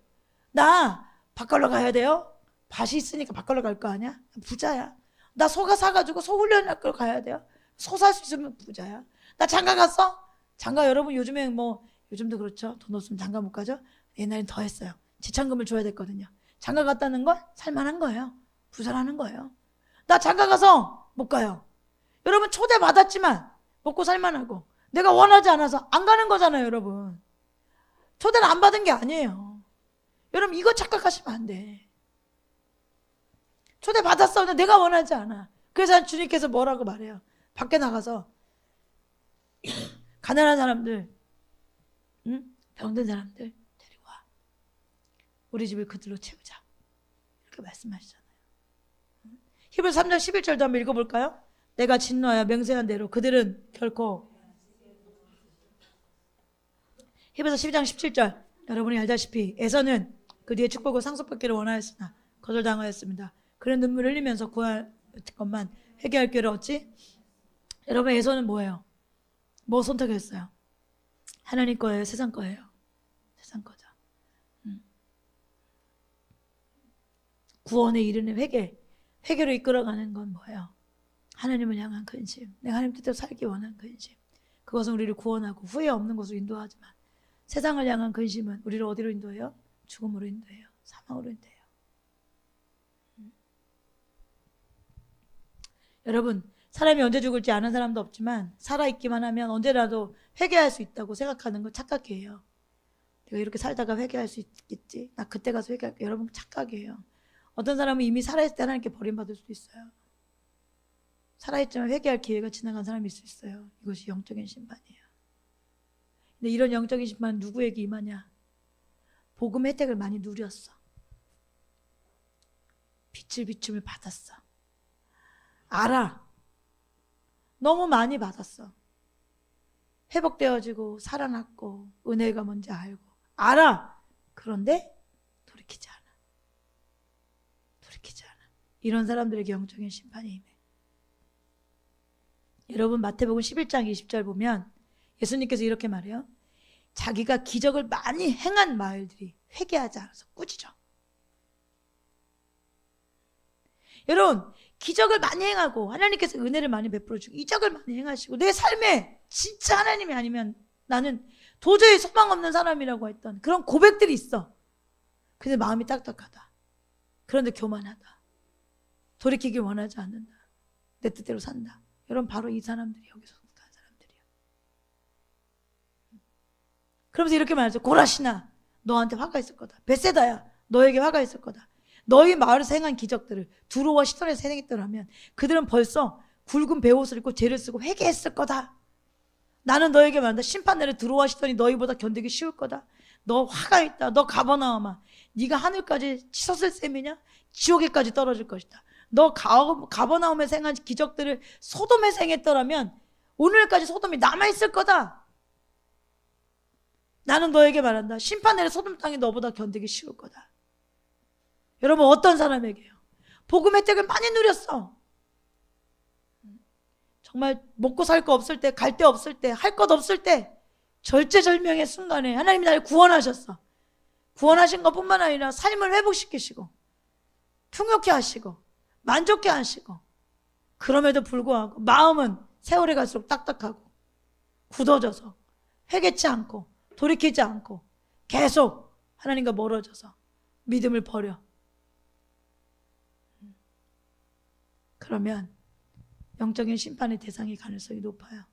나 바꿔러 가야 돼요? 밭이 있으니까 바꿔러 갈 거 아니야? 부자야. 나 소가 사가지고 소 훈련하러 가야 돼요? 소 살 수 있으면 부자야. 나 장가 갔어? 장가 여러분 요즘에 뭐 요즘도 그렇죠. 돈 없으면 장가 못 가죠. 옛날엔 더 했어요. 지참금을 줘야 됐거든요. 장가 갔다는 건 살만한 거예요. 부자라는 거예요. 나 장가 가서 못 가요. 여러분 초대받았지만 먹고 살만하고 내가 원하지 않아서 안 가는 거잖아요. 여러분 초대를 안 받은 게 아니에요. 여러분 이거 착각하시면 안 돼. 초대받았어. 근데 내가 원하지 않아. 그래서 주님께서 뭐라고 말해요? 밖에 나가서 가난한 사람들, 병든 사람들 데리고 와. 우리 집을 그들로 채우자. 이렇게 말씀하시잖아요. 히브리서 3장 11절도 한번 읽어볼까요? 내가 진노하여 맹세한 대로 그들은 결코. 히브리서 12장 17절 여러분이 알다시피 에서는 그 뒤에 축복을 상속받기를 원하였으나 거절당하였습니다. 그런 눈물을 흘리면서 구할 것만 회개할 기회를 얻지. 여러분 에서는 뭐예요? 뭐 선택했어요? 하나님 거예요? 세상 거예요? 세상 거죠. 구원에 이르는 회개로 이끌어가는 건 뭐예요? 하나님을 향한 근심, 내가 하나님 뜻대로 살기 원하는 근심. 그것은 우리를 구원하고 후회 없는 곳으로 인도하지만 세상을 향한 근심은 우리를 어디로 인도해요? 죽음으로 인도해요. 사망으로 인도해요. 여러분 사람이 언제 죽을지 아는 사람도 없지만 살아있기만 하면 언제라도 회개할 수 있다고 생각하는 건 착각이에요. 내가 이렇게 살다가 회개할 수 있겠지, 나 그때 가서 회개할게. 여러분 착각이에요. 어떤 사람은 이미 살아있을 때 하나님께 버림받을 수도 있어요. 살아있지만 회개할 기회가 지나간 사람이 있을 수 있어요. 이것이 영적인 심판이에요. 근데 이런 영적인 심판은 누구에게 임하냐? 복음 혜택을 많이 누렸어. 빛을 비춤을 받았어. 알아. 너무 많이 받았어. 회복되어지고 살아났고 은혜가 뭔지 알고 알아. 그런데 돌이키지 않아. 돌이키지 않아. 이런 사람들에게 영적인 심판이 임해. 여러분 마태복음 11장 20절 보면 예수님께서 이렇게 말해요. 자기가 기적을 많이 행한 마을들이 회개하지 않아서 꾸짖어. 여러분 기적을 많이 행하고 하나님께서 은혜를 많이 베풀어주고 이적을 많이 행하시고 내 삶에 진짜 하나님이 아니면 나는 도저히 소망 없는 사람이라고 했던 그런 고백들이 있어. 근데 마음이 딱딱하다. 그런데 교만하다. 돌이키길 원하지 않는다. 내 뜻대로 산다. 여러분 바로 이 사람들이 여기서 속한 사람들이야. 그러면서 이렇게 말하죠. 고라시나 너한테 화가 있을 거다. 벳세다야 너에게 화가 있을 거다. 너희 마을에서 행한 기적들을 두로와 시돈에서 행했더라면 그들은 벌써 굵은 베옷을 입고 죄를 쓰고 회개했을 거다. 나는 너에게 말한다. 심판날에 두로와 시돈이 너희보다 견디기 쉬울 거다. 너 화가 있다. 너 가버나움아. 네가 하늘까지 치솟을 셈이냐? 지옥에까지 떨어질 것이다. 너 가버나움에서 행한 기적들을 소돔에서 행했더라면 오늘까지 소돔이 남아있을 거다. 나는 너에게 말한다. 심판날에 소돔 땅이 너보다 견디기 쉬울 거다. 여러분 어떤 사람에게요? 복음 혜택을 많이 누렸어. 정말 먹고 살 거 없을 때, 갈 데 없을 때, 할 것 없을 때 절제절명의 순간에 하나님이 나를 구원하셨어. 구원하신 것뿐만 아니라 삶을 회복시키시고 풍요케 하시고 만족케 하시고 그럼에도 불구하고 마음은 세월이 갈수록 딱딱하고 굳어져서 회개치 않고 돌이키지 않고 계속 하나님과 멀어져서 믿음을 버려. 그러면 영적인 심판의 대상이 가능성이 높아요.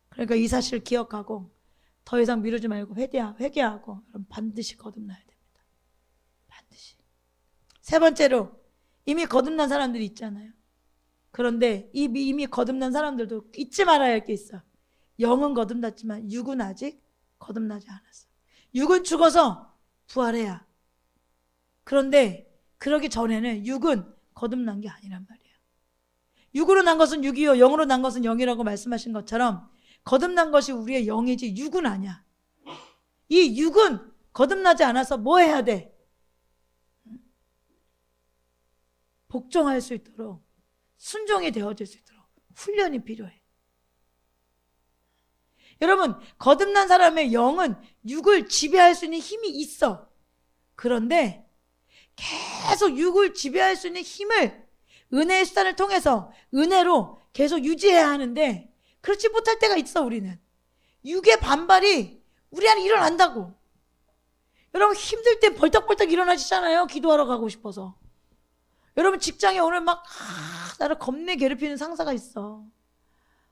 그러니까 이 사실을 기억하고 더 이상 미루지 말고 회개하고 여러분 반드시 거듭나야 됩니다. 반드시. 세 번째로 이미 거듭난 사람들이 있잖아요. 그런데 이미 거듭난 사람들도 잊지 말아야 할 게 있어. 영은 거듭났지만 육은 아직 거듭나지 않았어. 육은 죽어서 부활해야. 그런데 그러기 전에는 육은 거듭난 게 아니란 말이에요. 육으로 난 것은 육이요 영으로 난 것은 영이라고 말씀하신 것처럼 거듭난 것이 우리의 영이지 육은 아니야. 이 육은 거듭나지 않아서 뭐 해야 돼? 복종할 수 있도록 순종이 되어질 수 있도록 훈련이 필요해. 여러분, 거듭난 사람의 영은 육을 지배할 수 있는 힘이 있어. 그런데 계속 육을 지배할 수 있는 힘을 은혜의 수단을 통해서 은혜로 계속 유지해야 하는데 그렇지 못할 때가 있어. 우리는 육의 반발이 우리 안에 일어난다고. 여러분, 힘들 때 벌떡벌떡 일어나시잖아요. 기도하러 가고 싶어서. 여러분, 직장에 오늘 막 나를 겁내 괴롭히는 상사가 있어.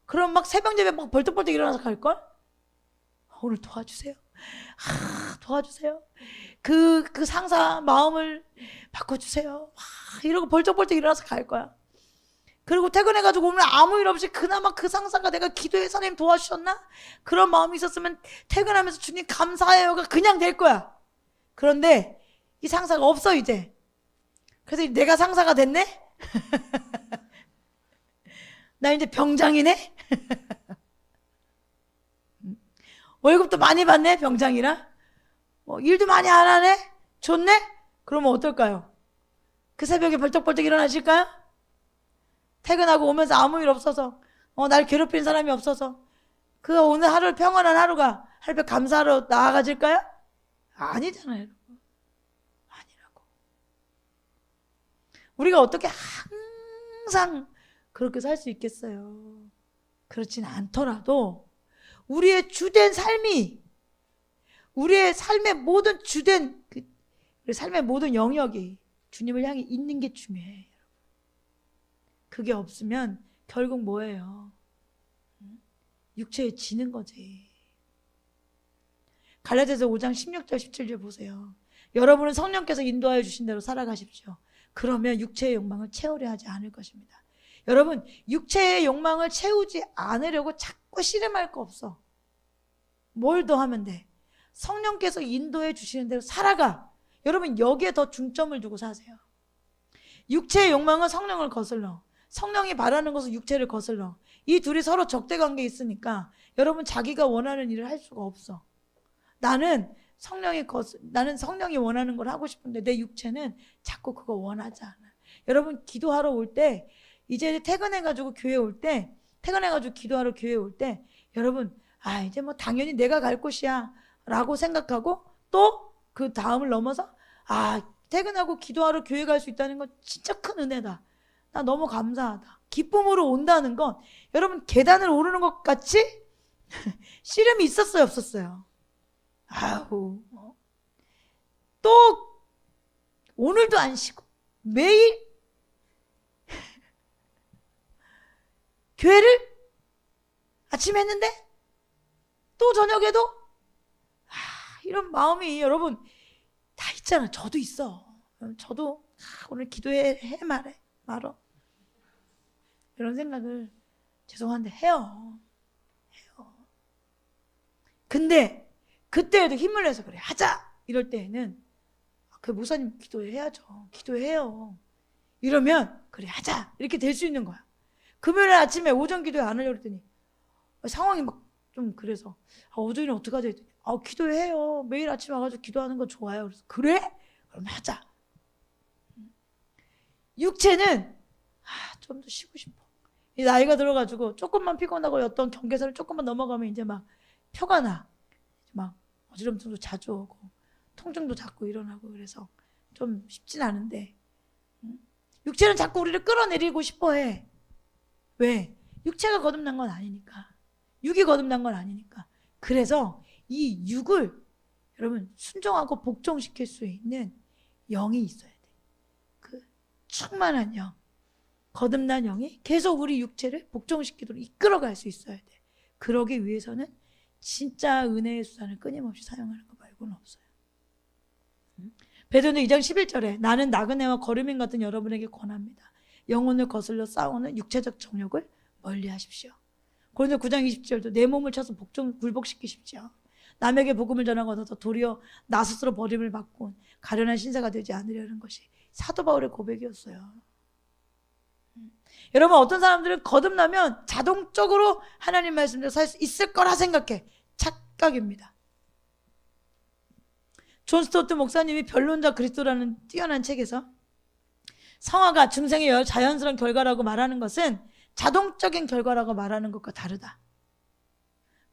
그럼 막 새벽 예배 막 벌떡벌떡 일어나서 갈걸? 오늘 도와주세요. 도와주세요. 그 상사 마음을 바꿔주세요. 이러고 벌떡벌떡 일어나서 갈 거야. 그리고 퇴근해가지고 오늘 아무 일 없이 그나마 그 상사가 내가 기도해서 하나님 도와주셨나? 그런 마음이 있었으면 퇴근하면서 주님 감사해요가 그냥 될 거야. 그런데 이 상사가 없어 이제. 그래서 내가 상사가 됐네? 나 이제 병장이네? 월급도 많이 받네 병장이라? 일도 많이 안 하네? 좋네? 그러면 어떨까요? 그 새벽에 벌떡벌떡 일어나실까요? 퇴근하고 오면서 아무 일 없어서 날 괴롭히는 사람이 없어서 그 오늘 하루 평안한 하루가 하루에 감사하러 나아가질까요? 아니잖아요. 여러분. 아니라고. 우리가 어떻게 항상 그렇게 살 수 있겠어요? 그렇진 않더라도 우리의 주된 삶이 우리의 삶의 모든 주된 우리 삶의 모든 영역이 주님을 향해 있는 게 중요해요. 그게 없으면 결국 뭐예요? 육체에 지는 거지. 갈라디아서 5장 16절 17절 보세요. 여러분은 성령께서 인도하여 주신 대로 살아가십시오. 그러면 육체의 욕망을 채우려 하지 않을 것입니다. 여러분, 육체의 욕망을 채우지 않으려고 자꾸 씨름할 거 없어. 뭘 더 하면 돼? 성령께서 인도해 주시는 대로 살아가. 여러분, 여기에 더 중점을 두고 사세요. 육체의 욕망은 성령을 거슬러. 성령이 바라는 것은 육체를 거슬러. 이 둘이 서로 적대관계에 있으니까 여러분, 자기가 원하는 일을 할 수가 없어. 나는 성령이 원하는 걸 하고 싶은데 내 육체는 자꾸 그거 원하지 않아. 여러분, 기도하러 올 때, 이제 퇴근해가지고 기도하러 교회 올 때, 여러분, 이제 뭐 당연히 내가 갈 곳이야 라고 생각하고 또 그 다음을 넘어서 퇴근하고 기도하러 교회 갈 수 있다는 건 진짜 큰 은혜다. 나 너무 감사하다. 기쁨으로 온다는 건 여러분, 계단을 오르는 것 같이 씨름이 있었어요, 없었어요? 또 오늘도 안 쉬고 매일 교회를 아침에 했는데 또 저녁에도 이런 마음이 여러분 다 있잖아. 저도 있어. 저도 오늘 기도해 말어 이런 생각을 죄송한데 해요. 근데 그때에도 힘을 내서 그래 하자 이럴 때에는 그 목사님 기도해야죠. 기도해요. 이러면 그래 하자 이렇게 될 수 있는 거야. 금요일 아침에 오전 기도회 안 하려고 했더니 상황이 막 좀 그래서 오전에는 어떡하지 했더니 기도해요. 매일 아침 와가지고 기도하는 거 좋아요. 그래서 그래? 그럼 하자. 육체는 좀 더 쉬고 싶어. 이 나이가 들어가지고 조금만 피곤하고 어떤 경계선을 조금만 넘어가면 이제 막 표가 나. 막 어지럼증도 자주 오고 통증도 자꾸 일어나고 그래서 좀 쉽진 않은데 육체는 자꾸 우리를 끌어내리고 싶어해. 왜? 육체가 거듭난 건 아니니까. 육이 거듭난 건 아니니까. 그래서 이 육을 여러분 순종하고 복종시킬 수 있는 영이 있어야 돼. 그 충만한 영, 거듭난 영이 계속 우리 육체를 복종시키도록 이끌어갈 수 있어야 돼. 그러기 위해서는 진짜 은혜의 수단을 끊임없이 사용하는 거 말고는 없어요. 베드로 2장 11절에 나는 나그네와 거류민 같은 여러분에게 권합니다. 영혼을 거슬러 싸우는 육체적 정욕을 멀리하십시오. 고린도 9장 20절도 내 몸을 쳐서 굴복시키십시오. 남에게 복음을 전하거나 도리어 나 스스로 버림을 받고 가련한 신세가 되지 않으려는 것이 사도 바울의 고백이었어요. 여러분, 어떤 사람들은 거듭나면 자동적으로 하나님 말씀대로 살 수 있을 거라 생각해. 착각입니다. 존 스토트 목사님이 변론자 그리스도라는 뛰어난 책에서 성화가 중생의 자연스러운 결과라고 말하는 것은 자동적인 결과라고 말하는 것과 다르다.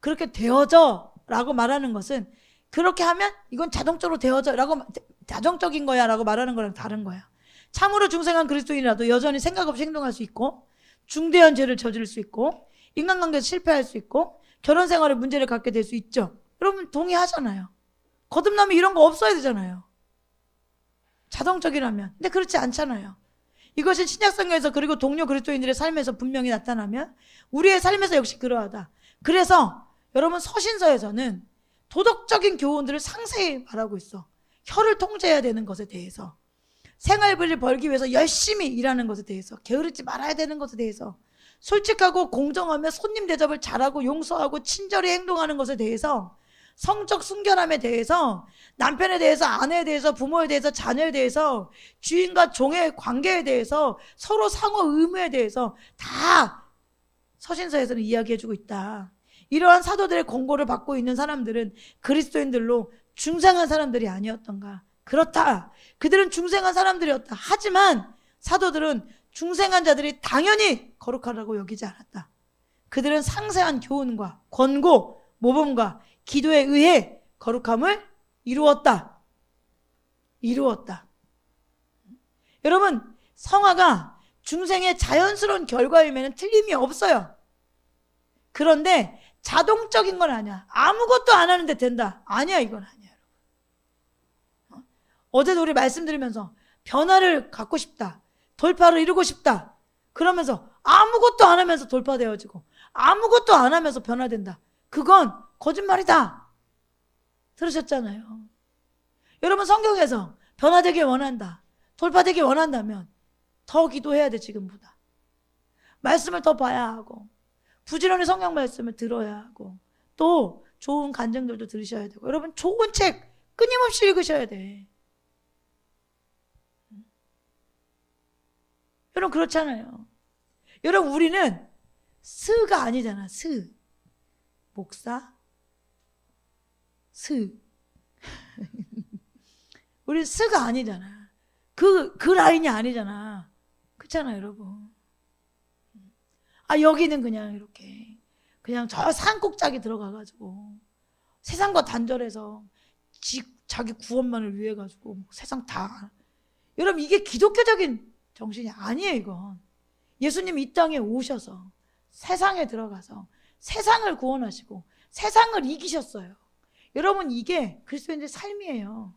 그렇게 되어져 라고 말하는 것은 그렇게 하면 이건 자동적으로 되어져 라고 자정적인 거야 라고 말하는 거랑 다른 거야. 참으로 중생한 그리스도인이라도 여전히 생각 없이 행동할 수 있고 중대한 죄를 저지를 수 있고 인간관계에서 실패할 수 있고 결혼 생활에 문제를 갖게 될 수 있죠. 여러분 동의하잖아요. 거듭나면 이런 거 없어야 되잖아요. 자동적이라면. 근데 그렇지 않잖아요. 이것이 신약성경에서 그리고 동료 그리스도인들의 삶에서 분명히 나타나면 우리의 삶에서 역시 그러하다. 그래서 여러분 서신서에서는 도덕적인 교훈들을 상세히 말하고 있어. 혀를 통제해야 되는 것에 대해서, 생활비를 벌기 위해서 열심히 일하는 것에 대해서, 게으르지 말아야 되는 것에 대해서, 솔직하고 공정하며 손님 대접을 잘하고 용서하고 친절히 행동하는 것에 대해서, 성적 순결함에 대해서, 남편에 대해서, 아내에 대해서, 부모에 대해서, 자녀에 대해서, 주인과 종의 관계에 대해서, 서로 상호 의무에 대해서 다 서신서에서는 이야기해주고 있다. 이러한 사도들의 권고를 받고 있는 사람들은 그리스도인들로 중생한 사람들이 아니었던가. 그렇다. 그들은 중생한 사람들이었다. 하지만 사도들은 중생한 자들이 당연히 거룩하다고 여기지 않았다. 그들은 상세한 교훈과 권고, 모범과 기도에 의해 거룩함을 이루었다. 여러분, 성화가 중생의 자연스러운 결과임에는 틀림이 없어요. 그런데 자동적인 건 아니야. 아무것도 안 하는데 된다. 아니야, 이건 아니야, 여러분. 어제도 우리 말씀드리면서 변화를 갖고 싶다. 돌파를 이루고 싶다. 그러면서 아무것도 안 하면서 돌파되어지고 아무것도 안 하면서 변화된다. 그건 거짓말이다. 들으셨잖아요. 여러분 성경에서 변화되길 원한다. 돌파되길 원한다면 더 기도해야 돼, 지금보다. 말씀을 더 봐야 하고 부지런히 성경 말씀을 들어야 하고 또 좋은 간증들도 들으셔야 되고 여러분 좋은 책 끊임없이 읽으셔야 돼. 여러분 그렇잖아요. 여러분 우리는 스가 아니잖아. 스 목사 스 우리 스가 아니잖아. 그 라인이 아니잖아. 그렇잖아요, 여러분. 여기는 그냥 이렇게 그냥 저 산꼭짝이 들어가가지고 세상과 단절해서 자기 구원만을 위해 가지고 세상 다. 여러분 이게 기독교적인 정신이 아니에요. 이건 예수님이 이 땅에 오셔서 세상에 들어가서 세상을 구원하시고 세상을 이기셨어요. 여러분 이게 그리스도인의 삶이에요.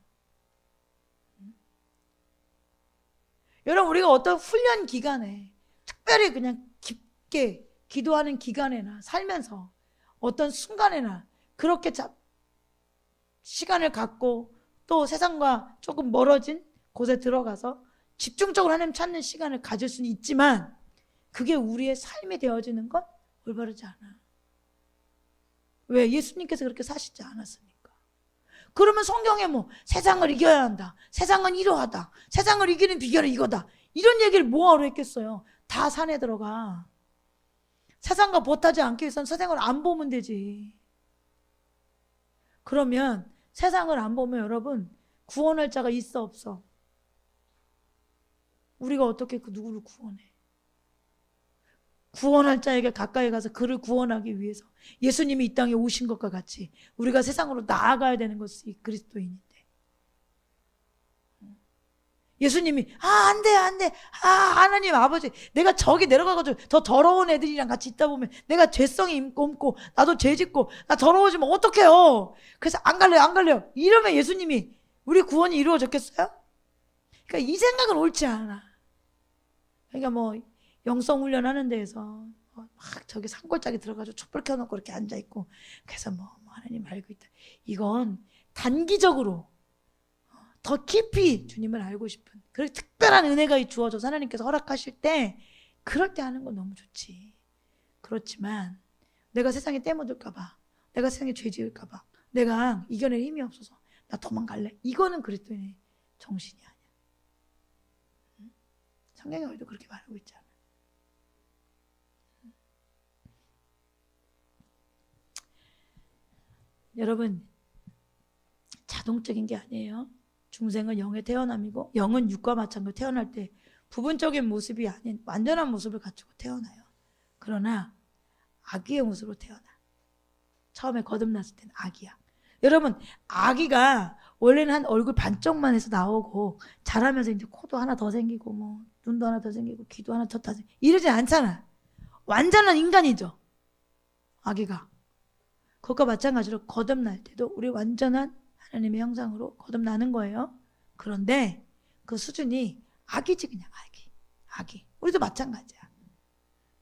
여러분 우리가 어떤 훈련 기간에 특별히 그냥 깊게 기도하는 기간에나 살면서 어떤 순간에나 그렇게 시간을 갖고 또 세상과 조금 멀어진 곳에 들어가서 집중적으로 하나님 찾는 시간을 가질 수는 있지만 그게 우리의 삶이 되어지는 건 올바르지 않아. 왜? 예수님께서 그렇게 사시지 않았으니까. 그러면 성경에 뭐 세상을 이겨야 한다, 세상은 이러하다, 세상을 이기는 비결은 이거다, 이런 얘기를 뭐하러 했겠어요. 다 산에 들어가. 세상과 보타지 않기 위해서는 세상을 안 보면 되지. 그러면 세상을 안 보면 여러분 구원할 자가 있어 없어? 우리가 어떻게 그 누구를 구원해? 구원할 자에게 가까이 가서 그를 구원하기 위해서 예수님이 이 땅에 오신 것과 같이 우리가 세상으로 나아가야 되는 것이 그리스도인인데, 예수님이 안 돼 하나님 아버지 내가 저기 내려가가지고 더 더러운 애들이랑 같이 있다 보면 내가 죄성이 옮고 나도 죄 짓고 나 더러워지면 어떡해요. 그래서 안 갈래요 이러면 예수님이 우리 구원이 이루어졌겠어요? 그러니까 이 생각은 옳지 않아. 그러니까 뭐 영성 훈련하는 데에서 막 저기 산골짜기 들어가지고 촛불 켜놓고 이렇게 앉아있고 그래서 뭐 하나님 알고 있다, 이건 단기적으로 더 깊이 주님을 알고 싶은 그런 특별한 은혜가 주어져서 하나님께서 허락하실 때 그럴 때 하는 건 너무 좋지. 그렇지만 내가 세상에 떼묻을까봐, 내가 세상에 죄 지을까봐, 내가 이겨낼 힘이 없어서 나 도망갈래, 이거는 그리스도인의 정신이 아니야. 성경에 우리도 그렇게 말하고 있잖아. 여러분 자동적인 게 아니에요. 중생은 영의 태어남이고 영은 육과 마찬가지로 태어날 때 부분적인 모습이 아닌 완전한 모습을 갖추고 태어나요. 그러나 악의 모습으로 태어나. 처음에 거듭났을 때는 아기야. 여러분, 아기가 원래는 한 얼굴 반쪽만 해서 나오고 자라면서 이제 코도 하나 더 생기고 뭐 눈도 하나 더 생기고 귀도 하나 더 생기고 이러지 않잖아. 완전한 인간이죠. 아기가. 그것과 마찬가지로 거듭날 때도 우리 완전한 하나님의 형상으로 거듭나는 거예요. 그런데 그 수준이 아기지, 그냥 아기. 우리도 마찬가지야.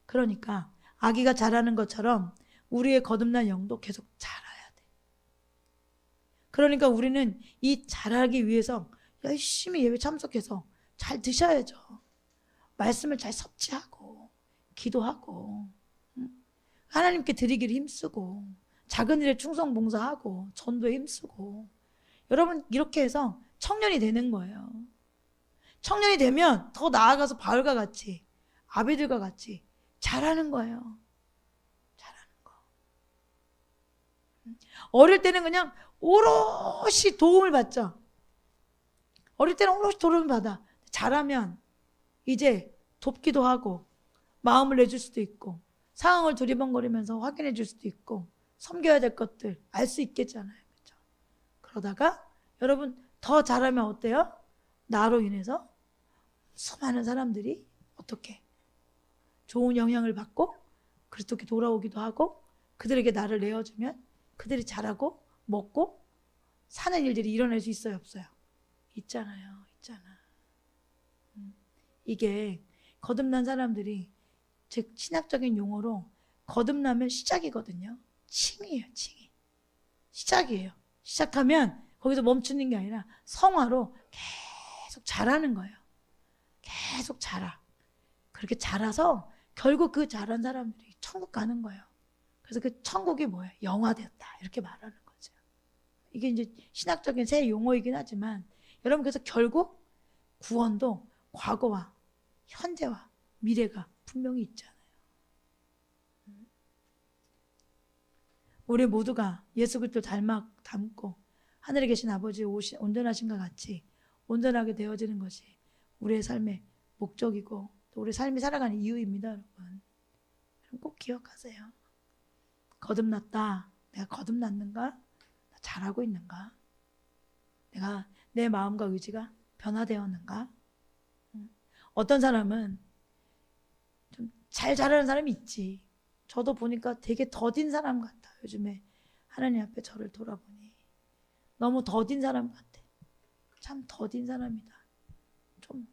그러니까 아기가 자라는 것처럼 우리의 거듭난 영도 계속 자라야 돼. 그러니까 우리는 이 자라기 위해서 열심히 예배 참석해서 잘 드셔야죠. 말씀을 잘 섭취하고 기도하고 하나님께 드리기를 힘쓰고 작은 일에 충성 봉사하고 전도에 힘쓰고 여러분 이렇게 해서 청년이 되는 거예요. 청년이 되면 더 나아가서 바울과 같이 아비들과 같이 잘하는 거예요. 잘하는 거. 어릴 때는 그냥 오롯이 도움을 받죠. 어릴 때는 오롯이 도움을 받아. 잘하면 이제 돕기도 하고 마음을 내줄 수도 있고 상황을 두리번거리면서 확인해 줄 수도 있고 섬겨야 될 것들 알 수 있겠잖아요. 그렇죠? 그러다가 여러분 더 잘하면 어때요? 나로 인해서 수많은 사람들이 어떻게 좋은 영향을 받고 그리스도께 돌아오기도 하고 그들에게 나를 내어주면 그들이 잘하고 먹고 사는 일들이 일어날 수 있어요, 없어요? 있잖아요. 이게 거듭난 사람들이 즉 신학적인 용어로 거듭나면 시작이거든요. 칭이에요. 시작이에요. 시작하면 거기서 멈추는 게 아니라 성화로 계속 자라는 거예요. 계속 자라. 그렇게 자라서 결국 그 자란 사람들이 천국 가는 거예요. 그래서 그 천국이 뭐예요? 영화되었다. 이렇게 말하는 거죠. 이게 이제 신학적인 새 용어이긴 하지만 여러분 그래서 결국 구원도 과거와 현재와 미래가 분명히 있잖아요. 우리 모두가 예수 그리스도 닮고 하늘에 계신 아버지의 온전하신과 같이 온전하게 되어지는 것이 우리의 삶의 목적이고 또 우리 삶이 살아가는 이유입니다. 여러분 꼭 기억하세요. 거듭났다. 내가 거듭났는가? 나 잘하고 있는가? 내가 내 마음과 의지가 변화되었는가? 어떤 사람은 좀 잘 자라는 사람이 있지. 저도 보니까 되게 더딘 사람 같아. 요즘에 하나님 앞에 저를 돌아보니 너무 더딘 사람 같아. 참 더딘 사람이다. 좀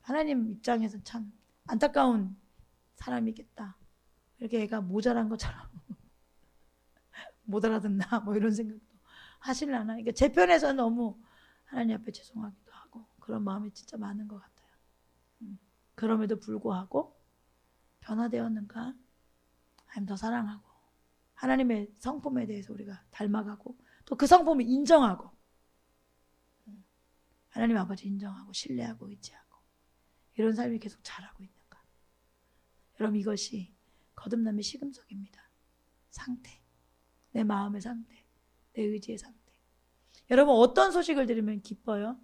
하나님 입장에서 참 안타까운 사람이겠다. 이렇게 애가 모자란 것처럼 못 알아듣나 뭐 이런 생각도 하실라나. 그러니까 제 편에서 너무 하나님 앞에 죄송하기도 하고 그런 마음이 진짜 많은 것 같아요. 그럼에도 불구하고 변화되었는가? 하나님 더 사랑하고 하나님의 성품에 대해서 우리가 닮아가고 또 그 성품을 인정하고 하나님 아버지 인정하고 신뢰하고 의지하고 이런 삶이 계속 자라고 있는가? 여러분 이것이 거듭남의 시금석입니다. 상태, 내 마음의 상태, 내 의지의 상태. 여러분 어떤 소식을 들으면 기뻐요?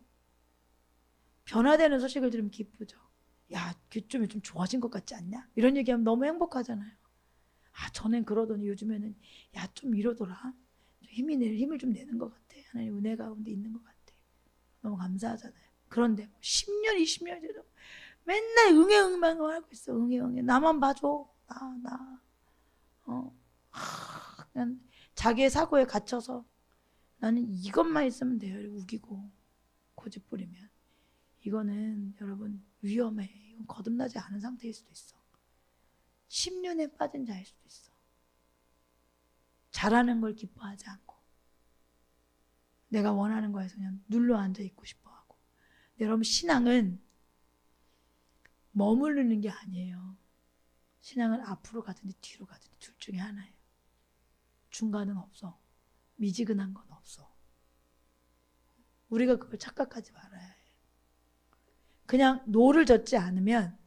변화되는 소식을 들으면 기쁘죠. 야, 좀 좋아진 것 같지 않냐? 이런 얘기하면 너무 행복하잖아요. 아, 전엔 그러더니 요즘에는 야, 좀 이러더라. 힘을 좀 내는 것 같아. 하나님 은혜 가운데 있는 것 같아. 너무 감사하잖아요. 그런데 10년, 20년 돼도 맨날 응애응만 하고 있어. 응애. 나만 봐줘. 그냥 자기의 사고에 갇혀서 나는 이것만 있으면 돼요. 우기고 고집 부리면. 이거는 여러분 위험해. 이건 거듭나지 않은 상태일 수도 있어. 10년에 빠진 자일 수도 있어. 잘하는 걸 기뻐하지 않고 내가 원하는 거에서 그냥 눌러 앉아 있고 싶어 하고. 여러분 신앙은 머무르는 게 아니에요. 신앙은 앞으로 가든지 뒤로 가든지 둘 중에 하나예요. 중간은 없어. 미지근한 건 없어. 우리가 그걸 착각하지 말아야 해. 그냥 노를 젓지 않으면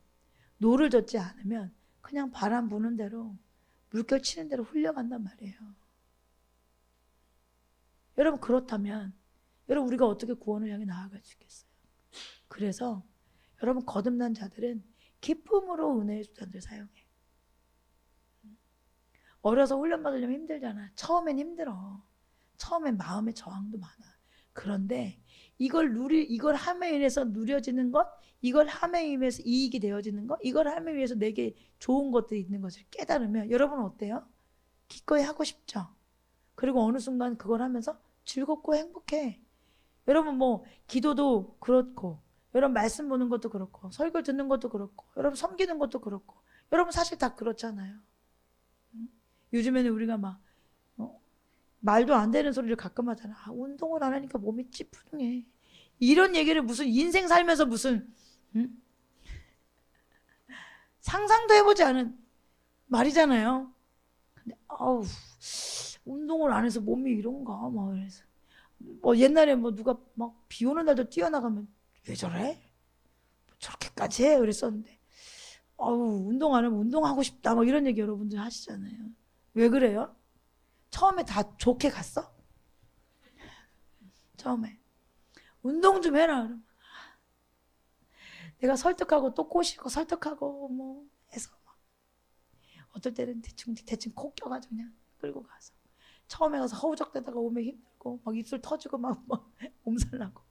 그냥 바람 부는 대로 물결 치는 대로 흘려간단 말이에요. 여러분 그렇다면 여러분 우리가 어떻게 구원을 향해 나아갈 수 있겠어요? 그래서 여러분 거듭난 자들은 기쁨으로 은혜의 수단을 사용해. 어려서 훈련 받으려면 힘들잖아. 처음엔 힘들어. 처음엔 마음의 저항도 많아. 그런데 이걸 함에 인해서 누려지는 것, 이걸 함에 인해서 이익이 되어지는 것, 이걸 함에 인해서 내게 좋은 것들이 있는 것을 깨달으면 여러분은 어때요? 기꺼이 하고 싶죠? 그리고 어느 순간 그걸 하면서 즐겁고 행복해. 여러분 뭐 기도도 그렇고, 여러분 말씀 보는 것도 그렇고, 설교 듣는 것도 그렇고, 여러분 섬기는 것도 그렇고, 여러분 사실 다 그렇잖아요. 요즘에는 우리가 막 말도 안 되는 소리를 가끔 하잖아. 운동을 안 하니까 몸이 찌뿌둥해. 이런 얘기를 무슨 인생 살면서 무슨 상상도 해보지 않은 말이잖아요. 근데 운동을 안 해서 몸이 이런가 막 그래서 옛날에 누가 막 비 오는 날도 뛰어나가면 왜 저래? 저렇게까지 해? 그랬었는데 운동 안 하면 운동하고 싶다 막 이런 얘기 여러분들 하시잖아요. 왜 그래요? 처음에 다 좋게 갔어? 처음에 운동 좀 해라 그러면 내가 설득하고 또 꼬시고 설득하고 뭐 해서 막 어떨 때는 대충 콕 껴가지고 그냥 끌고 가서 처음에 가서 허우적대다가 오면 힘들고 막 입술 터지고 막 몸살나고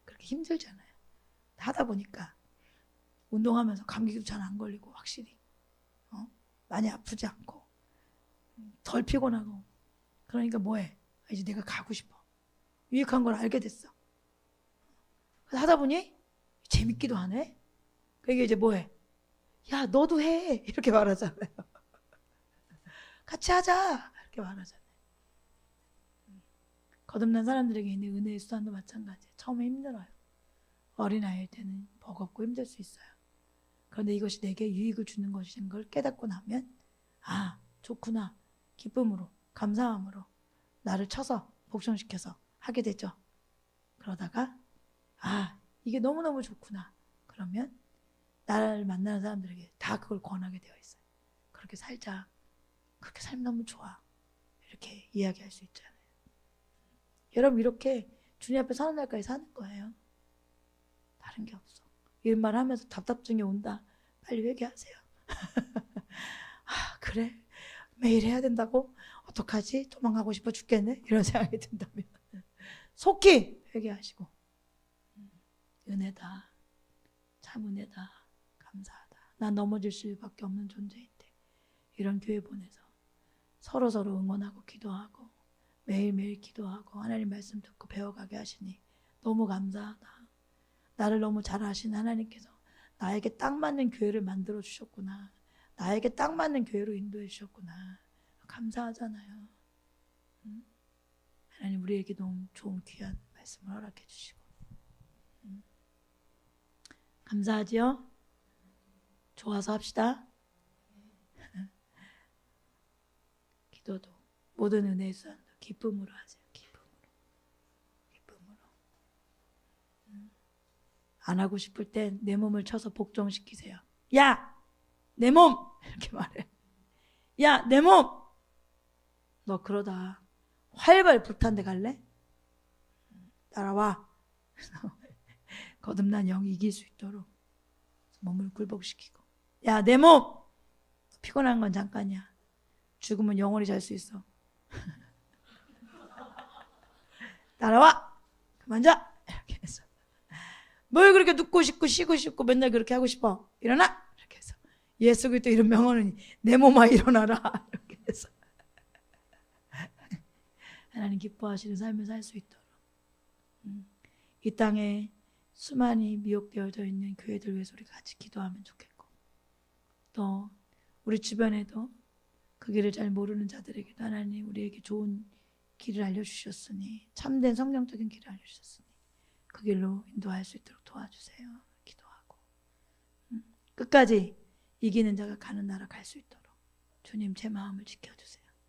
그렇게 힘들잖아요. 하다 보니까 운동하면서 감기도 잘 안 걸리고 확실히 많이 아프지 않고 덜 피곤하고 그러니까 뭐해? 이제 내가 가고 싶어. 유익한 걸 알게 됐어. 그래서 하다 보니 재밌기도 하네. 그게 이제 뭐해? 야 너도 해 이렇게 말하잖아요. 같이 하자 이렇게 말하잖아요. 거듭난 사람들에게 있는 은혜의 수단도 마찬가지예요. 처음에 힘들어요. 어린아이일 때는 버겁고 힘들 수 있어요. 그런데 이것이 내게 유익을 주는 것인 걸 깨닫고 나면 좋구나. 기쁨으로 감사함으로 나를 쳐서 복종시켜서 하게 되죠. 그러다가 이게 너무너무 좋구나. 그러면 나를 만나는 사람들에게 다 그걸 권하게 되어 있어요. 그렇게 살자. 그렇게 살면 너무 좋아. 이렇게 이야기할 수 있잖아요. 여러분 이렇게 주님 앞에 사는 날까지 사는 거예요. 다른 게 없어. 이런 말 하면서 답답증이 온다. 빨리 회개하세요. 그래? 매일 해야 된다고? 어떡하지? 도망가고 싶어 죽겠네? 이런 생각이 든다면 속히 회개하시고 은혜다. 참 은혜다. 감사하다. 난 넘어질 수밖에 없는 존재인데 이런 교회 보내서 서로 응원하고 기도하고 매일매일 기도하고 하나님 말씀 듣고 배워가게 하시니 너무 감사하다. 나를 너무 잘 아신 하나님께서 나에게 딱 맞는 교회를 만들어 주셨구나. 나에게 딱 맞는 교회로 인도해 주셨구나. 감사하잖아요. 하나님 우리에게 너무 좋은 귀한 말씀을 허락해 주시고 감사하지요? 좋아서 합시다. 기도도 모든 은혜의 수단도 기쁨으로 하세요. 기쁨으로. 안 하고 싶을 땐 내 몸을 쳐서 복종시키세요. 야! 내 몸! 이렇게 말해. 야! 내 몸! 너 그러다 활발 불탄 데 갈래? 따라와. 거듭난 영이 이길 수 있도록 몸을 굴복시키고 야 내 몸! 피곤한 건 잠깐이야. 죽으면 영원히 잘 수 있어. 따라와! 그만 자! 이렇게 해서 뭘 그렇게 눕고 싶고 쉬고 싶고 맨날 그렇게 하고 싶어? 일어나! 이렇게 해서 예수 그리스도 이름 명언은 내 몸아 일어나라. 이렇게 해서 하나님 기뻐하시는 삶을 살 수 있도록 이 땅에 수많이 미혹되어져 있는 교회들 위해서 우리 같이 기도하면 좋겠고 또 우리 주변에도 그 길을 잘 모르는 자들에게도 하나님 우리에게 좋은 길을 알려주셨으니 참된 성경적인 길을 알려주셨으니 그 길로 인도할 수 있도록 도와주세요. 기도하고 끝까지 이기는 자가 가는 나라 갈 수 있도록 주님 제 마음을 지켜주세요.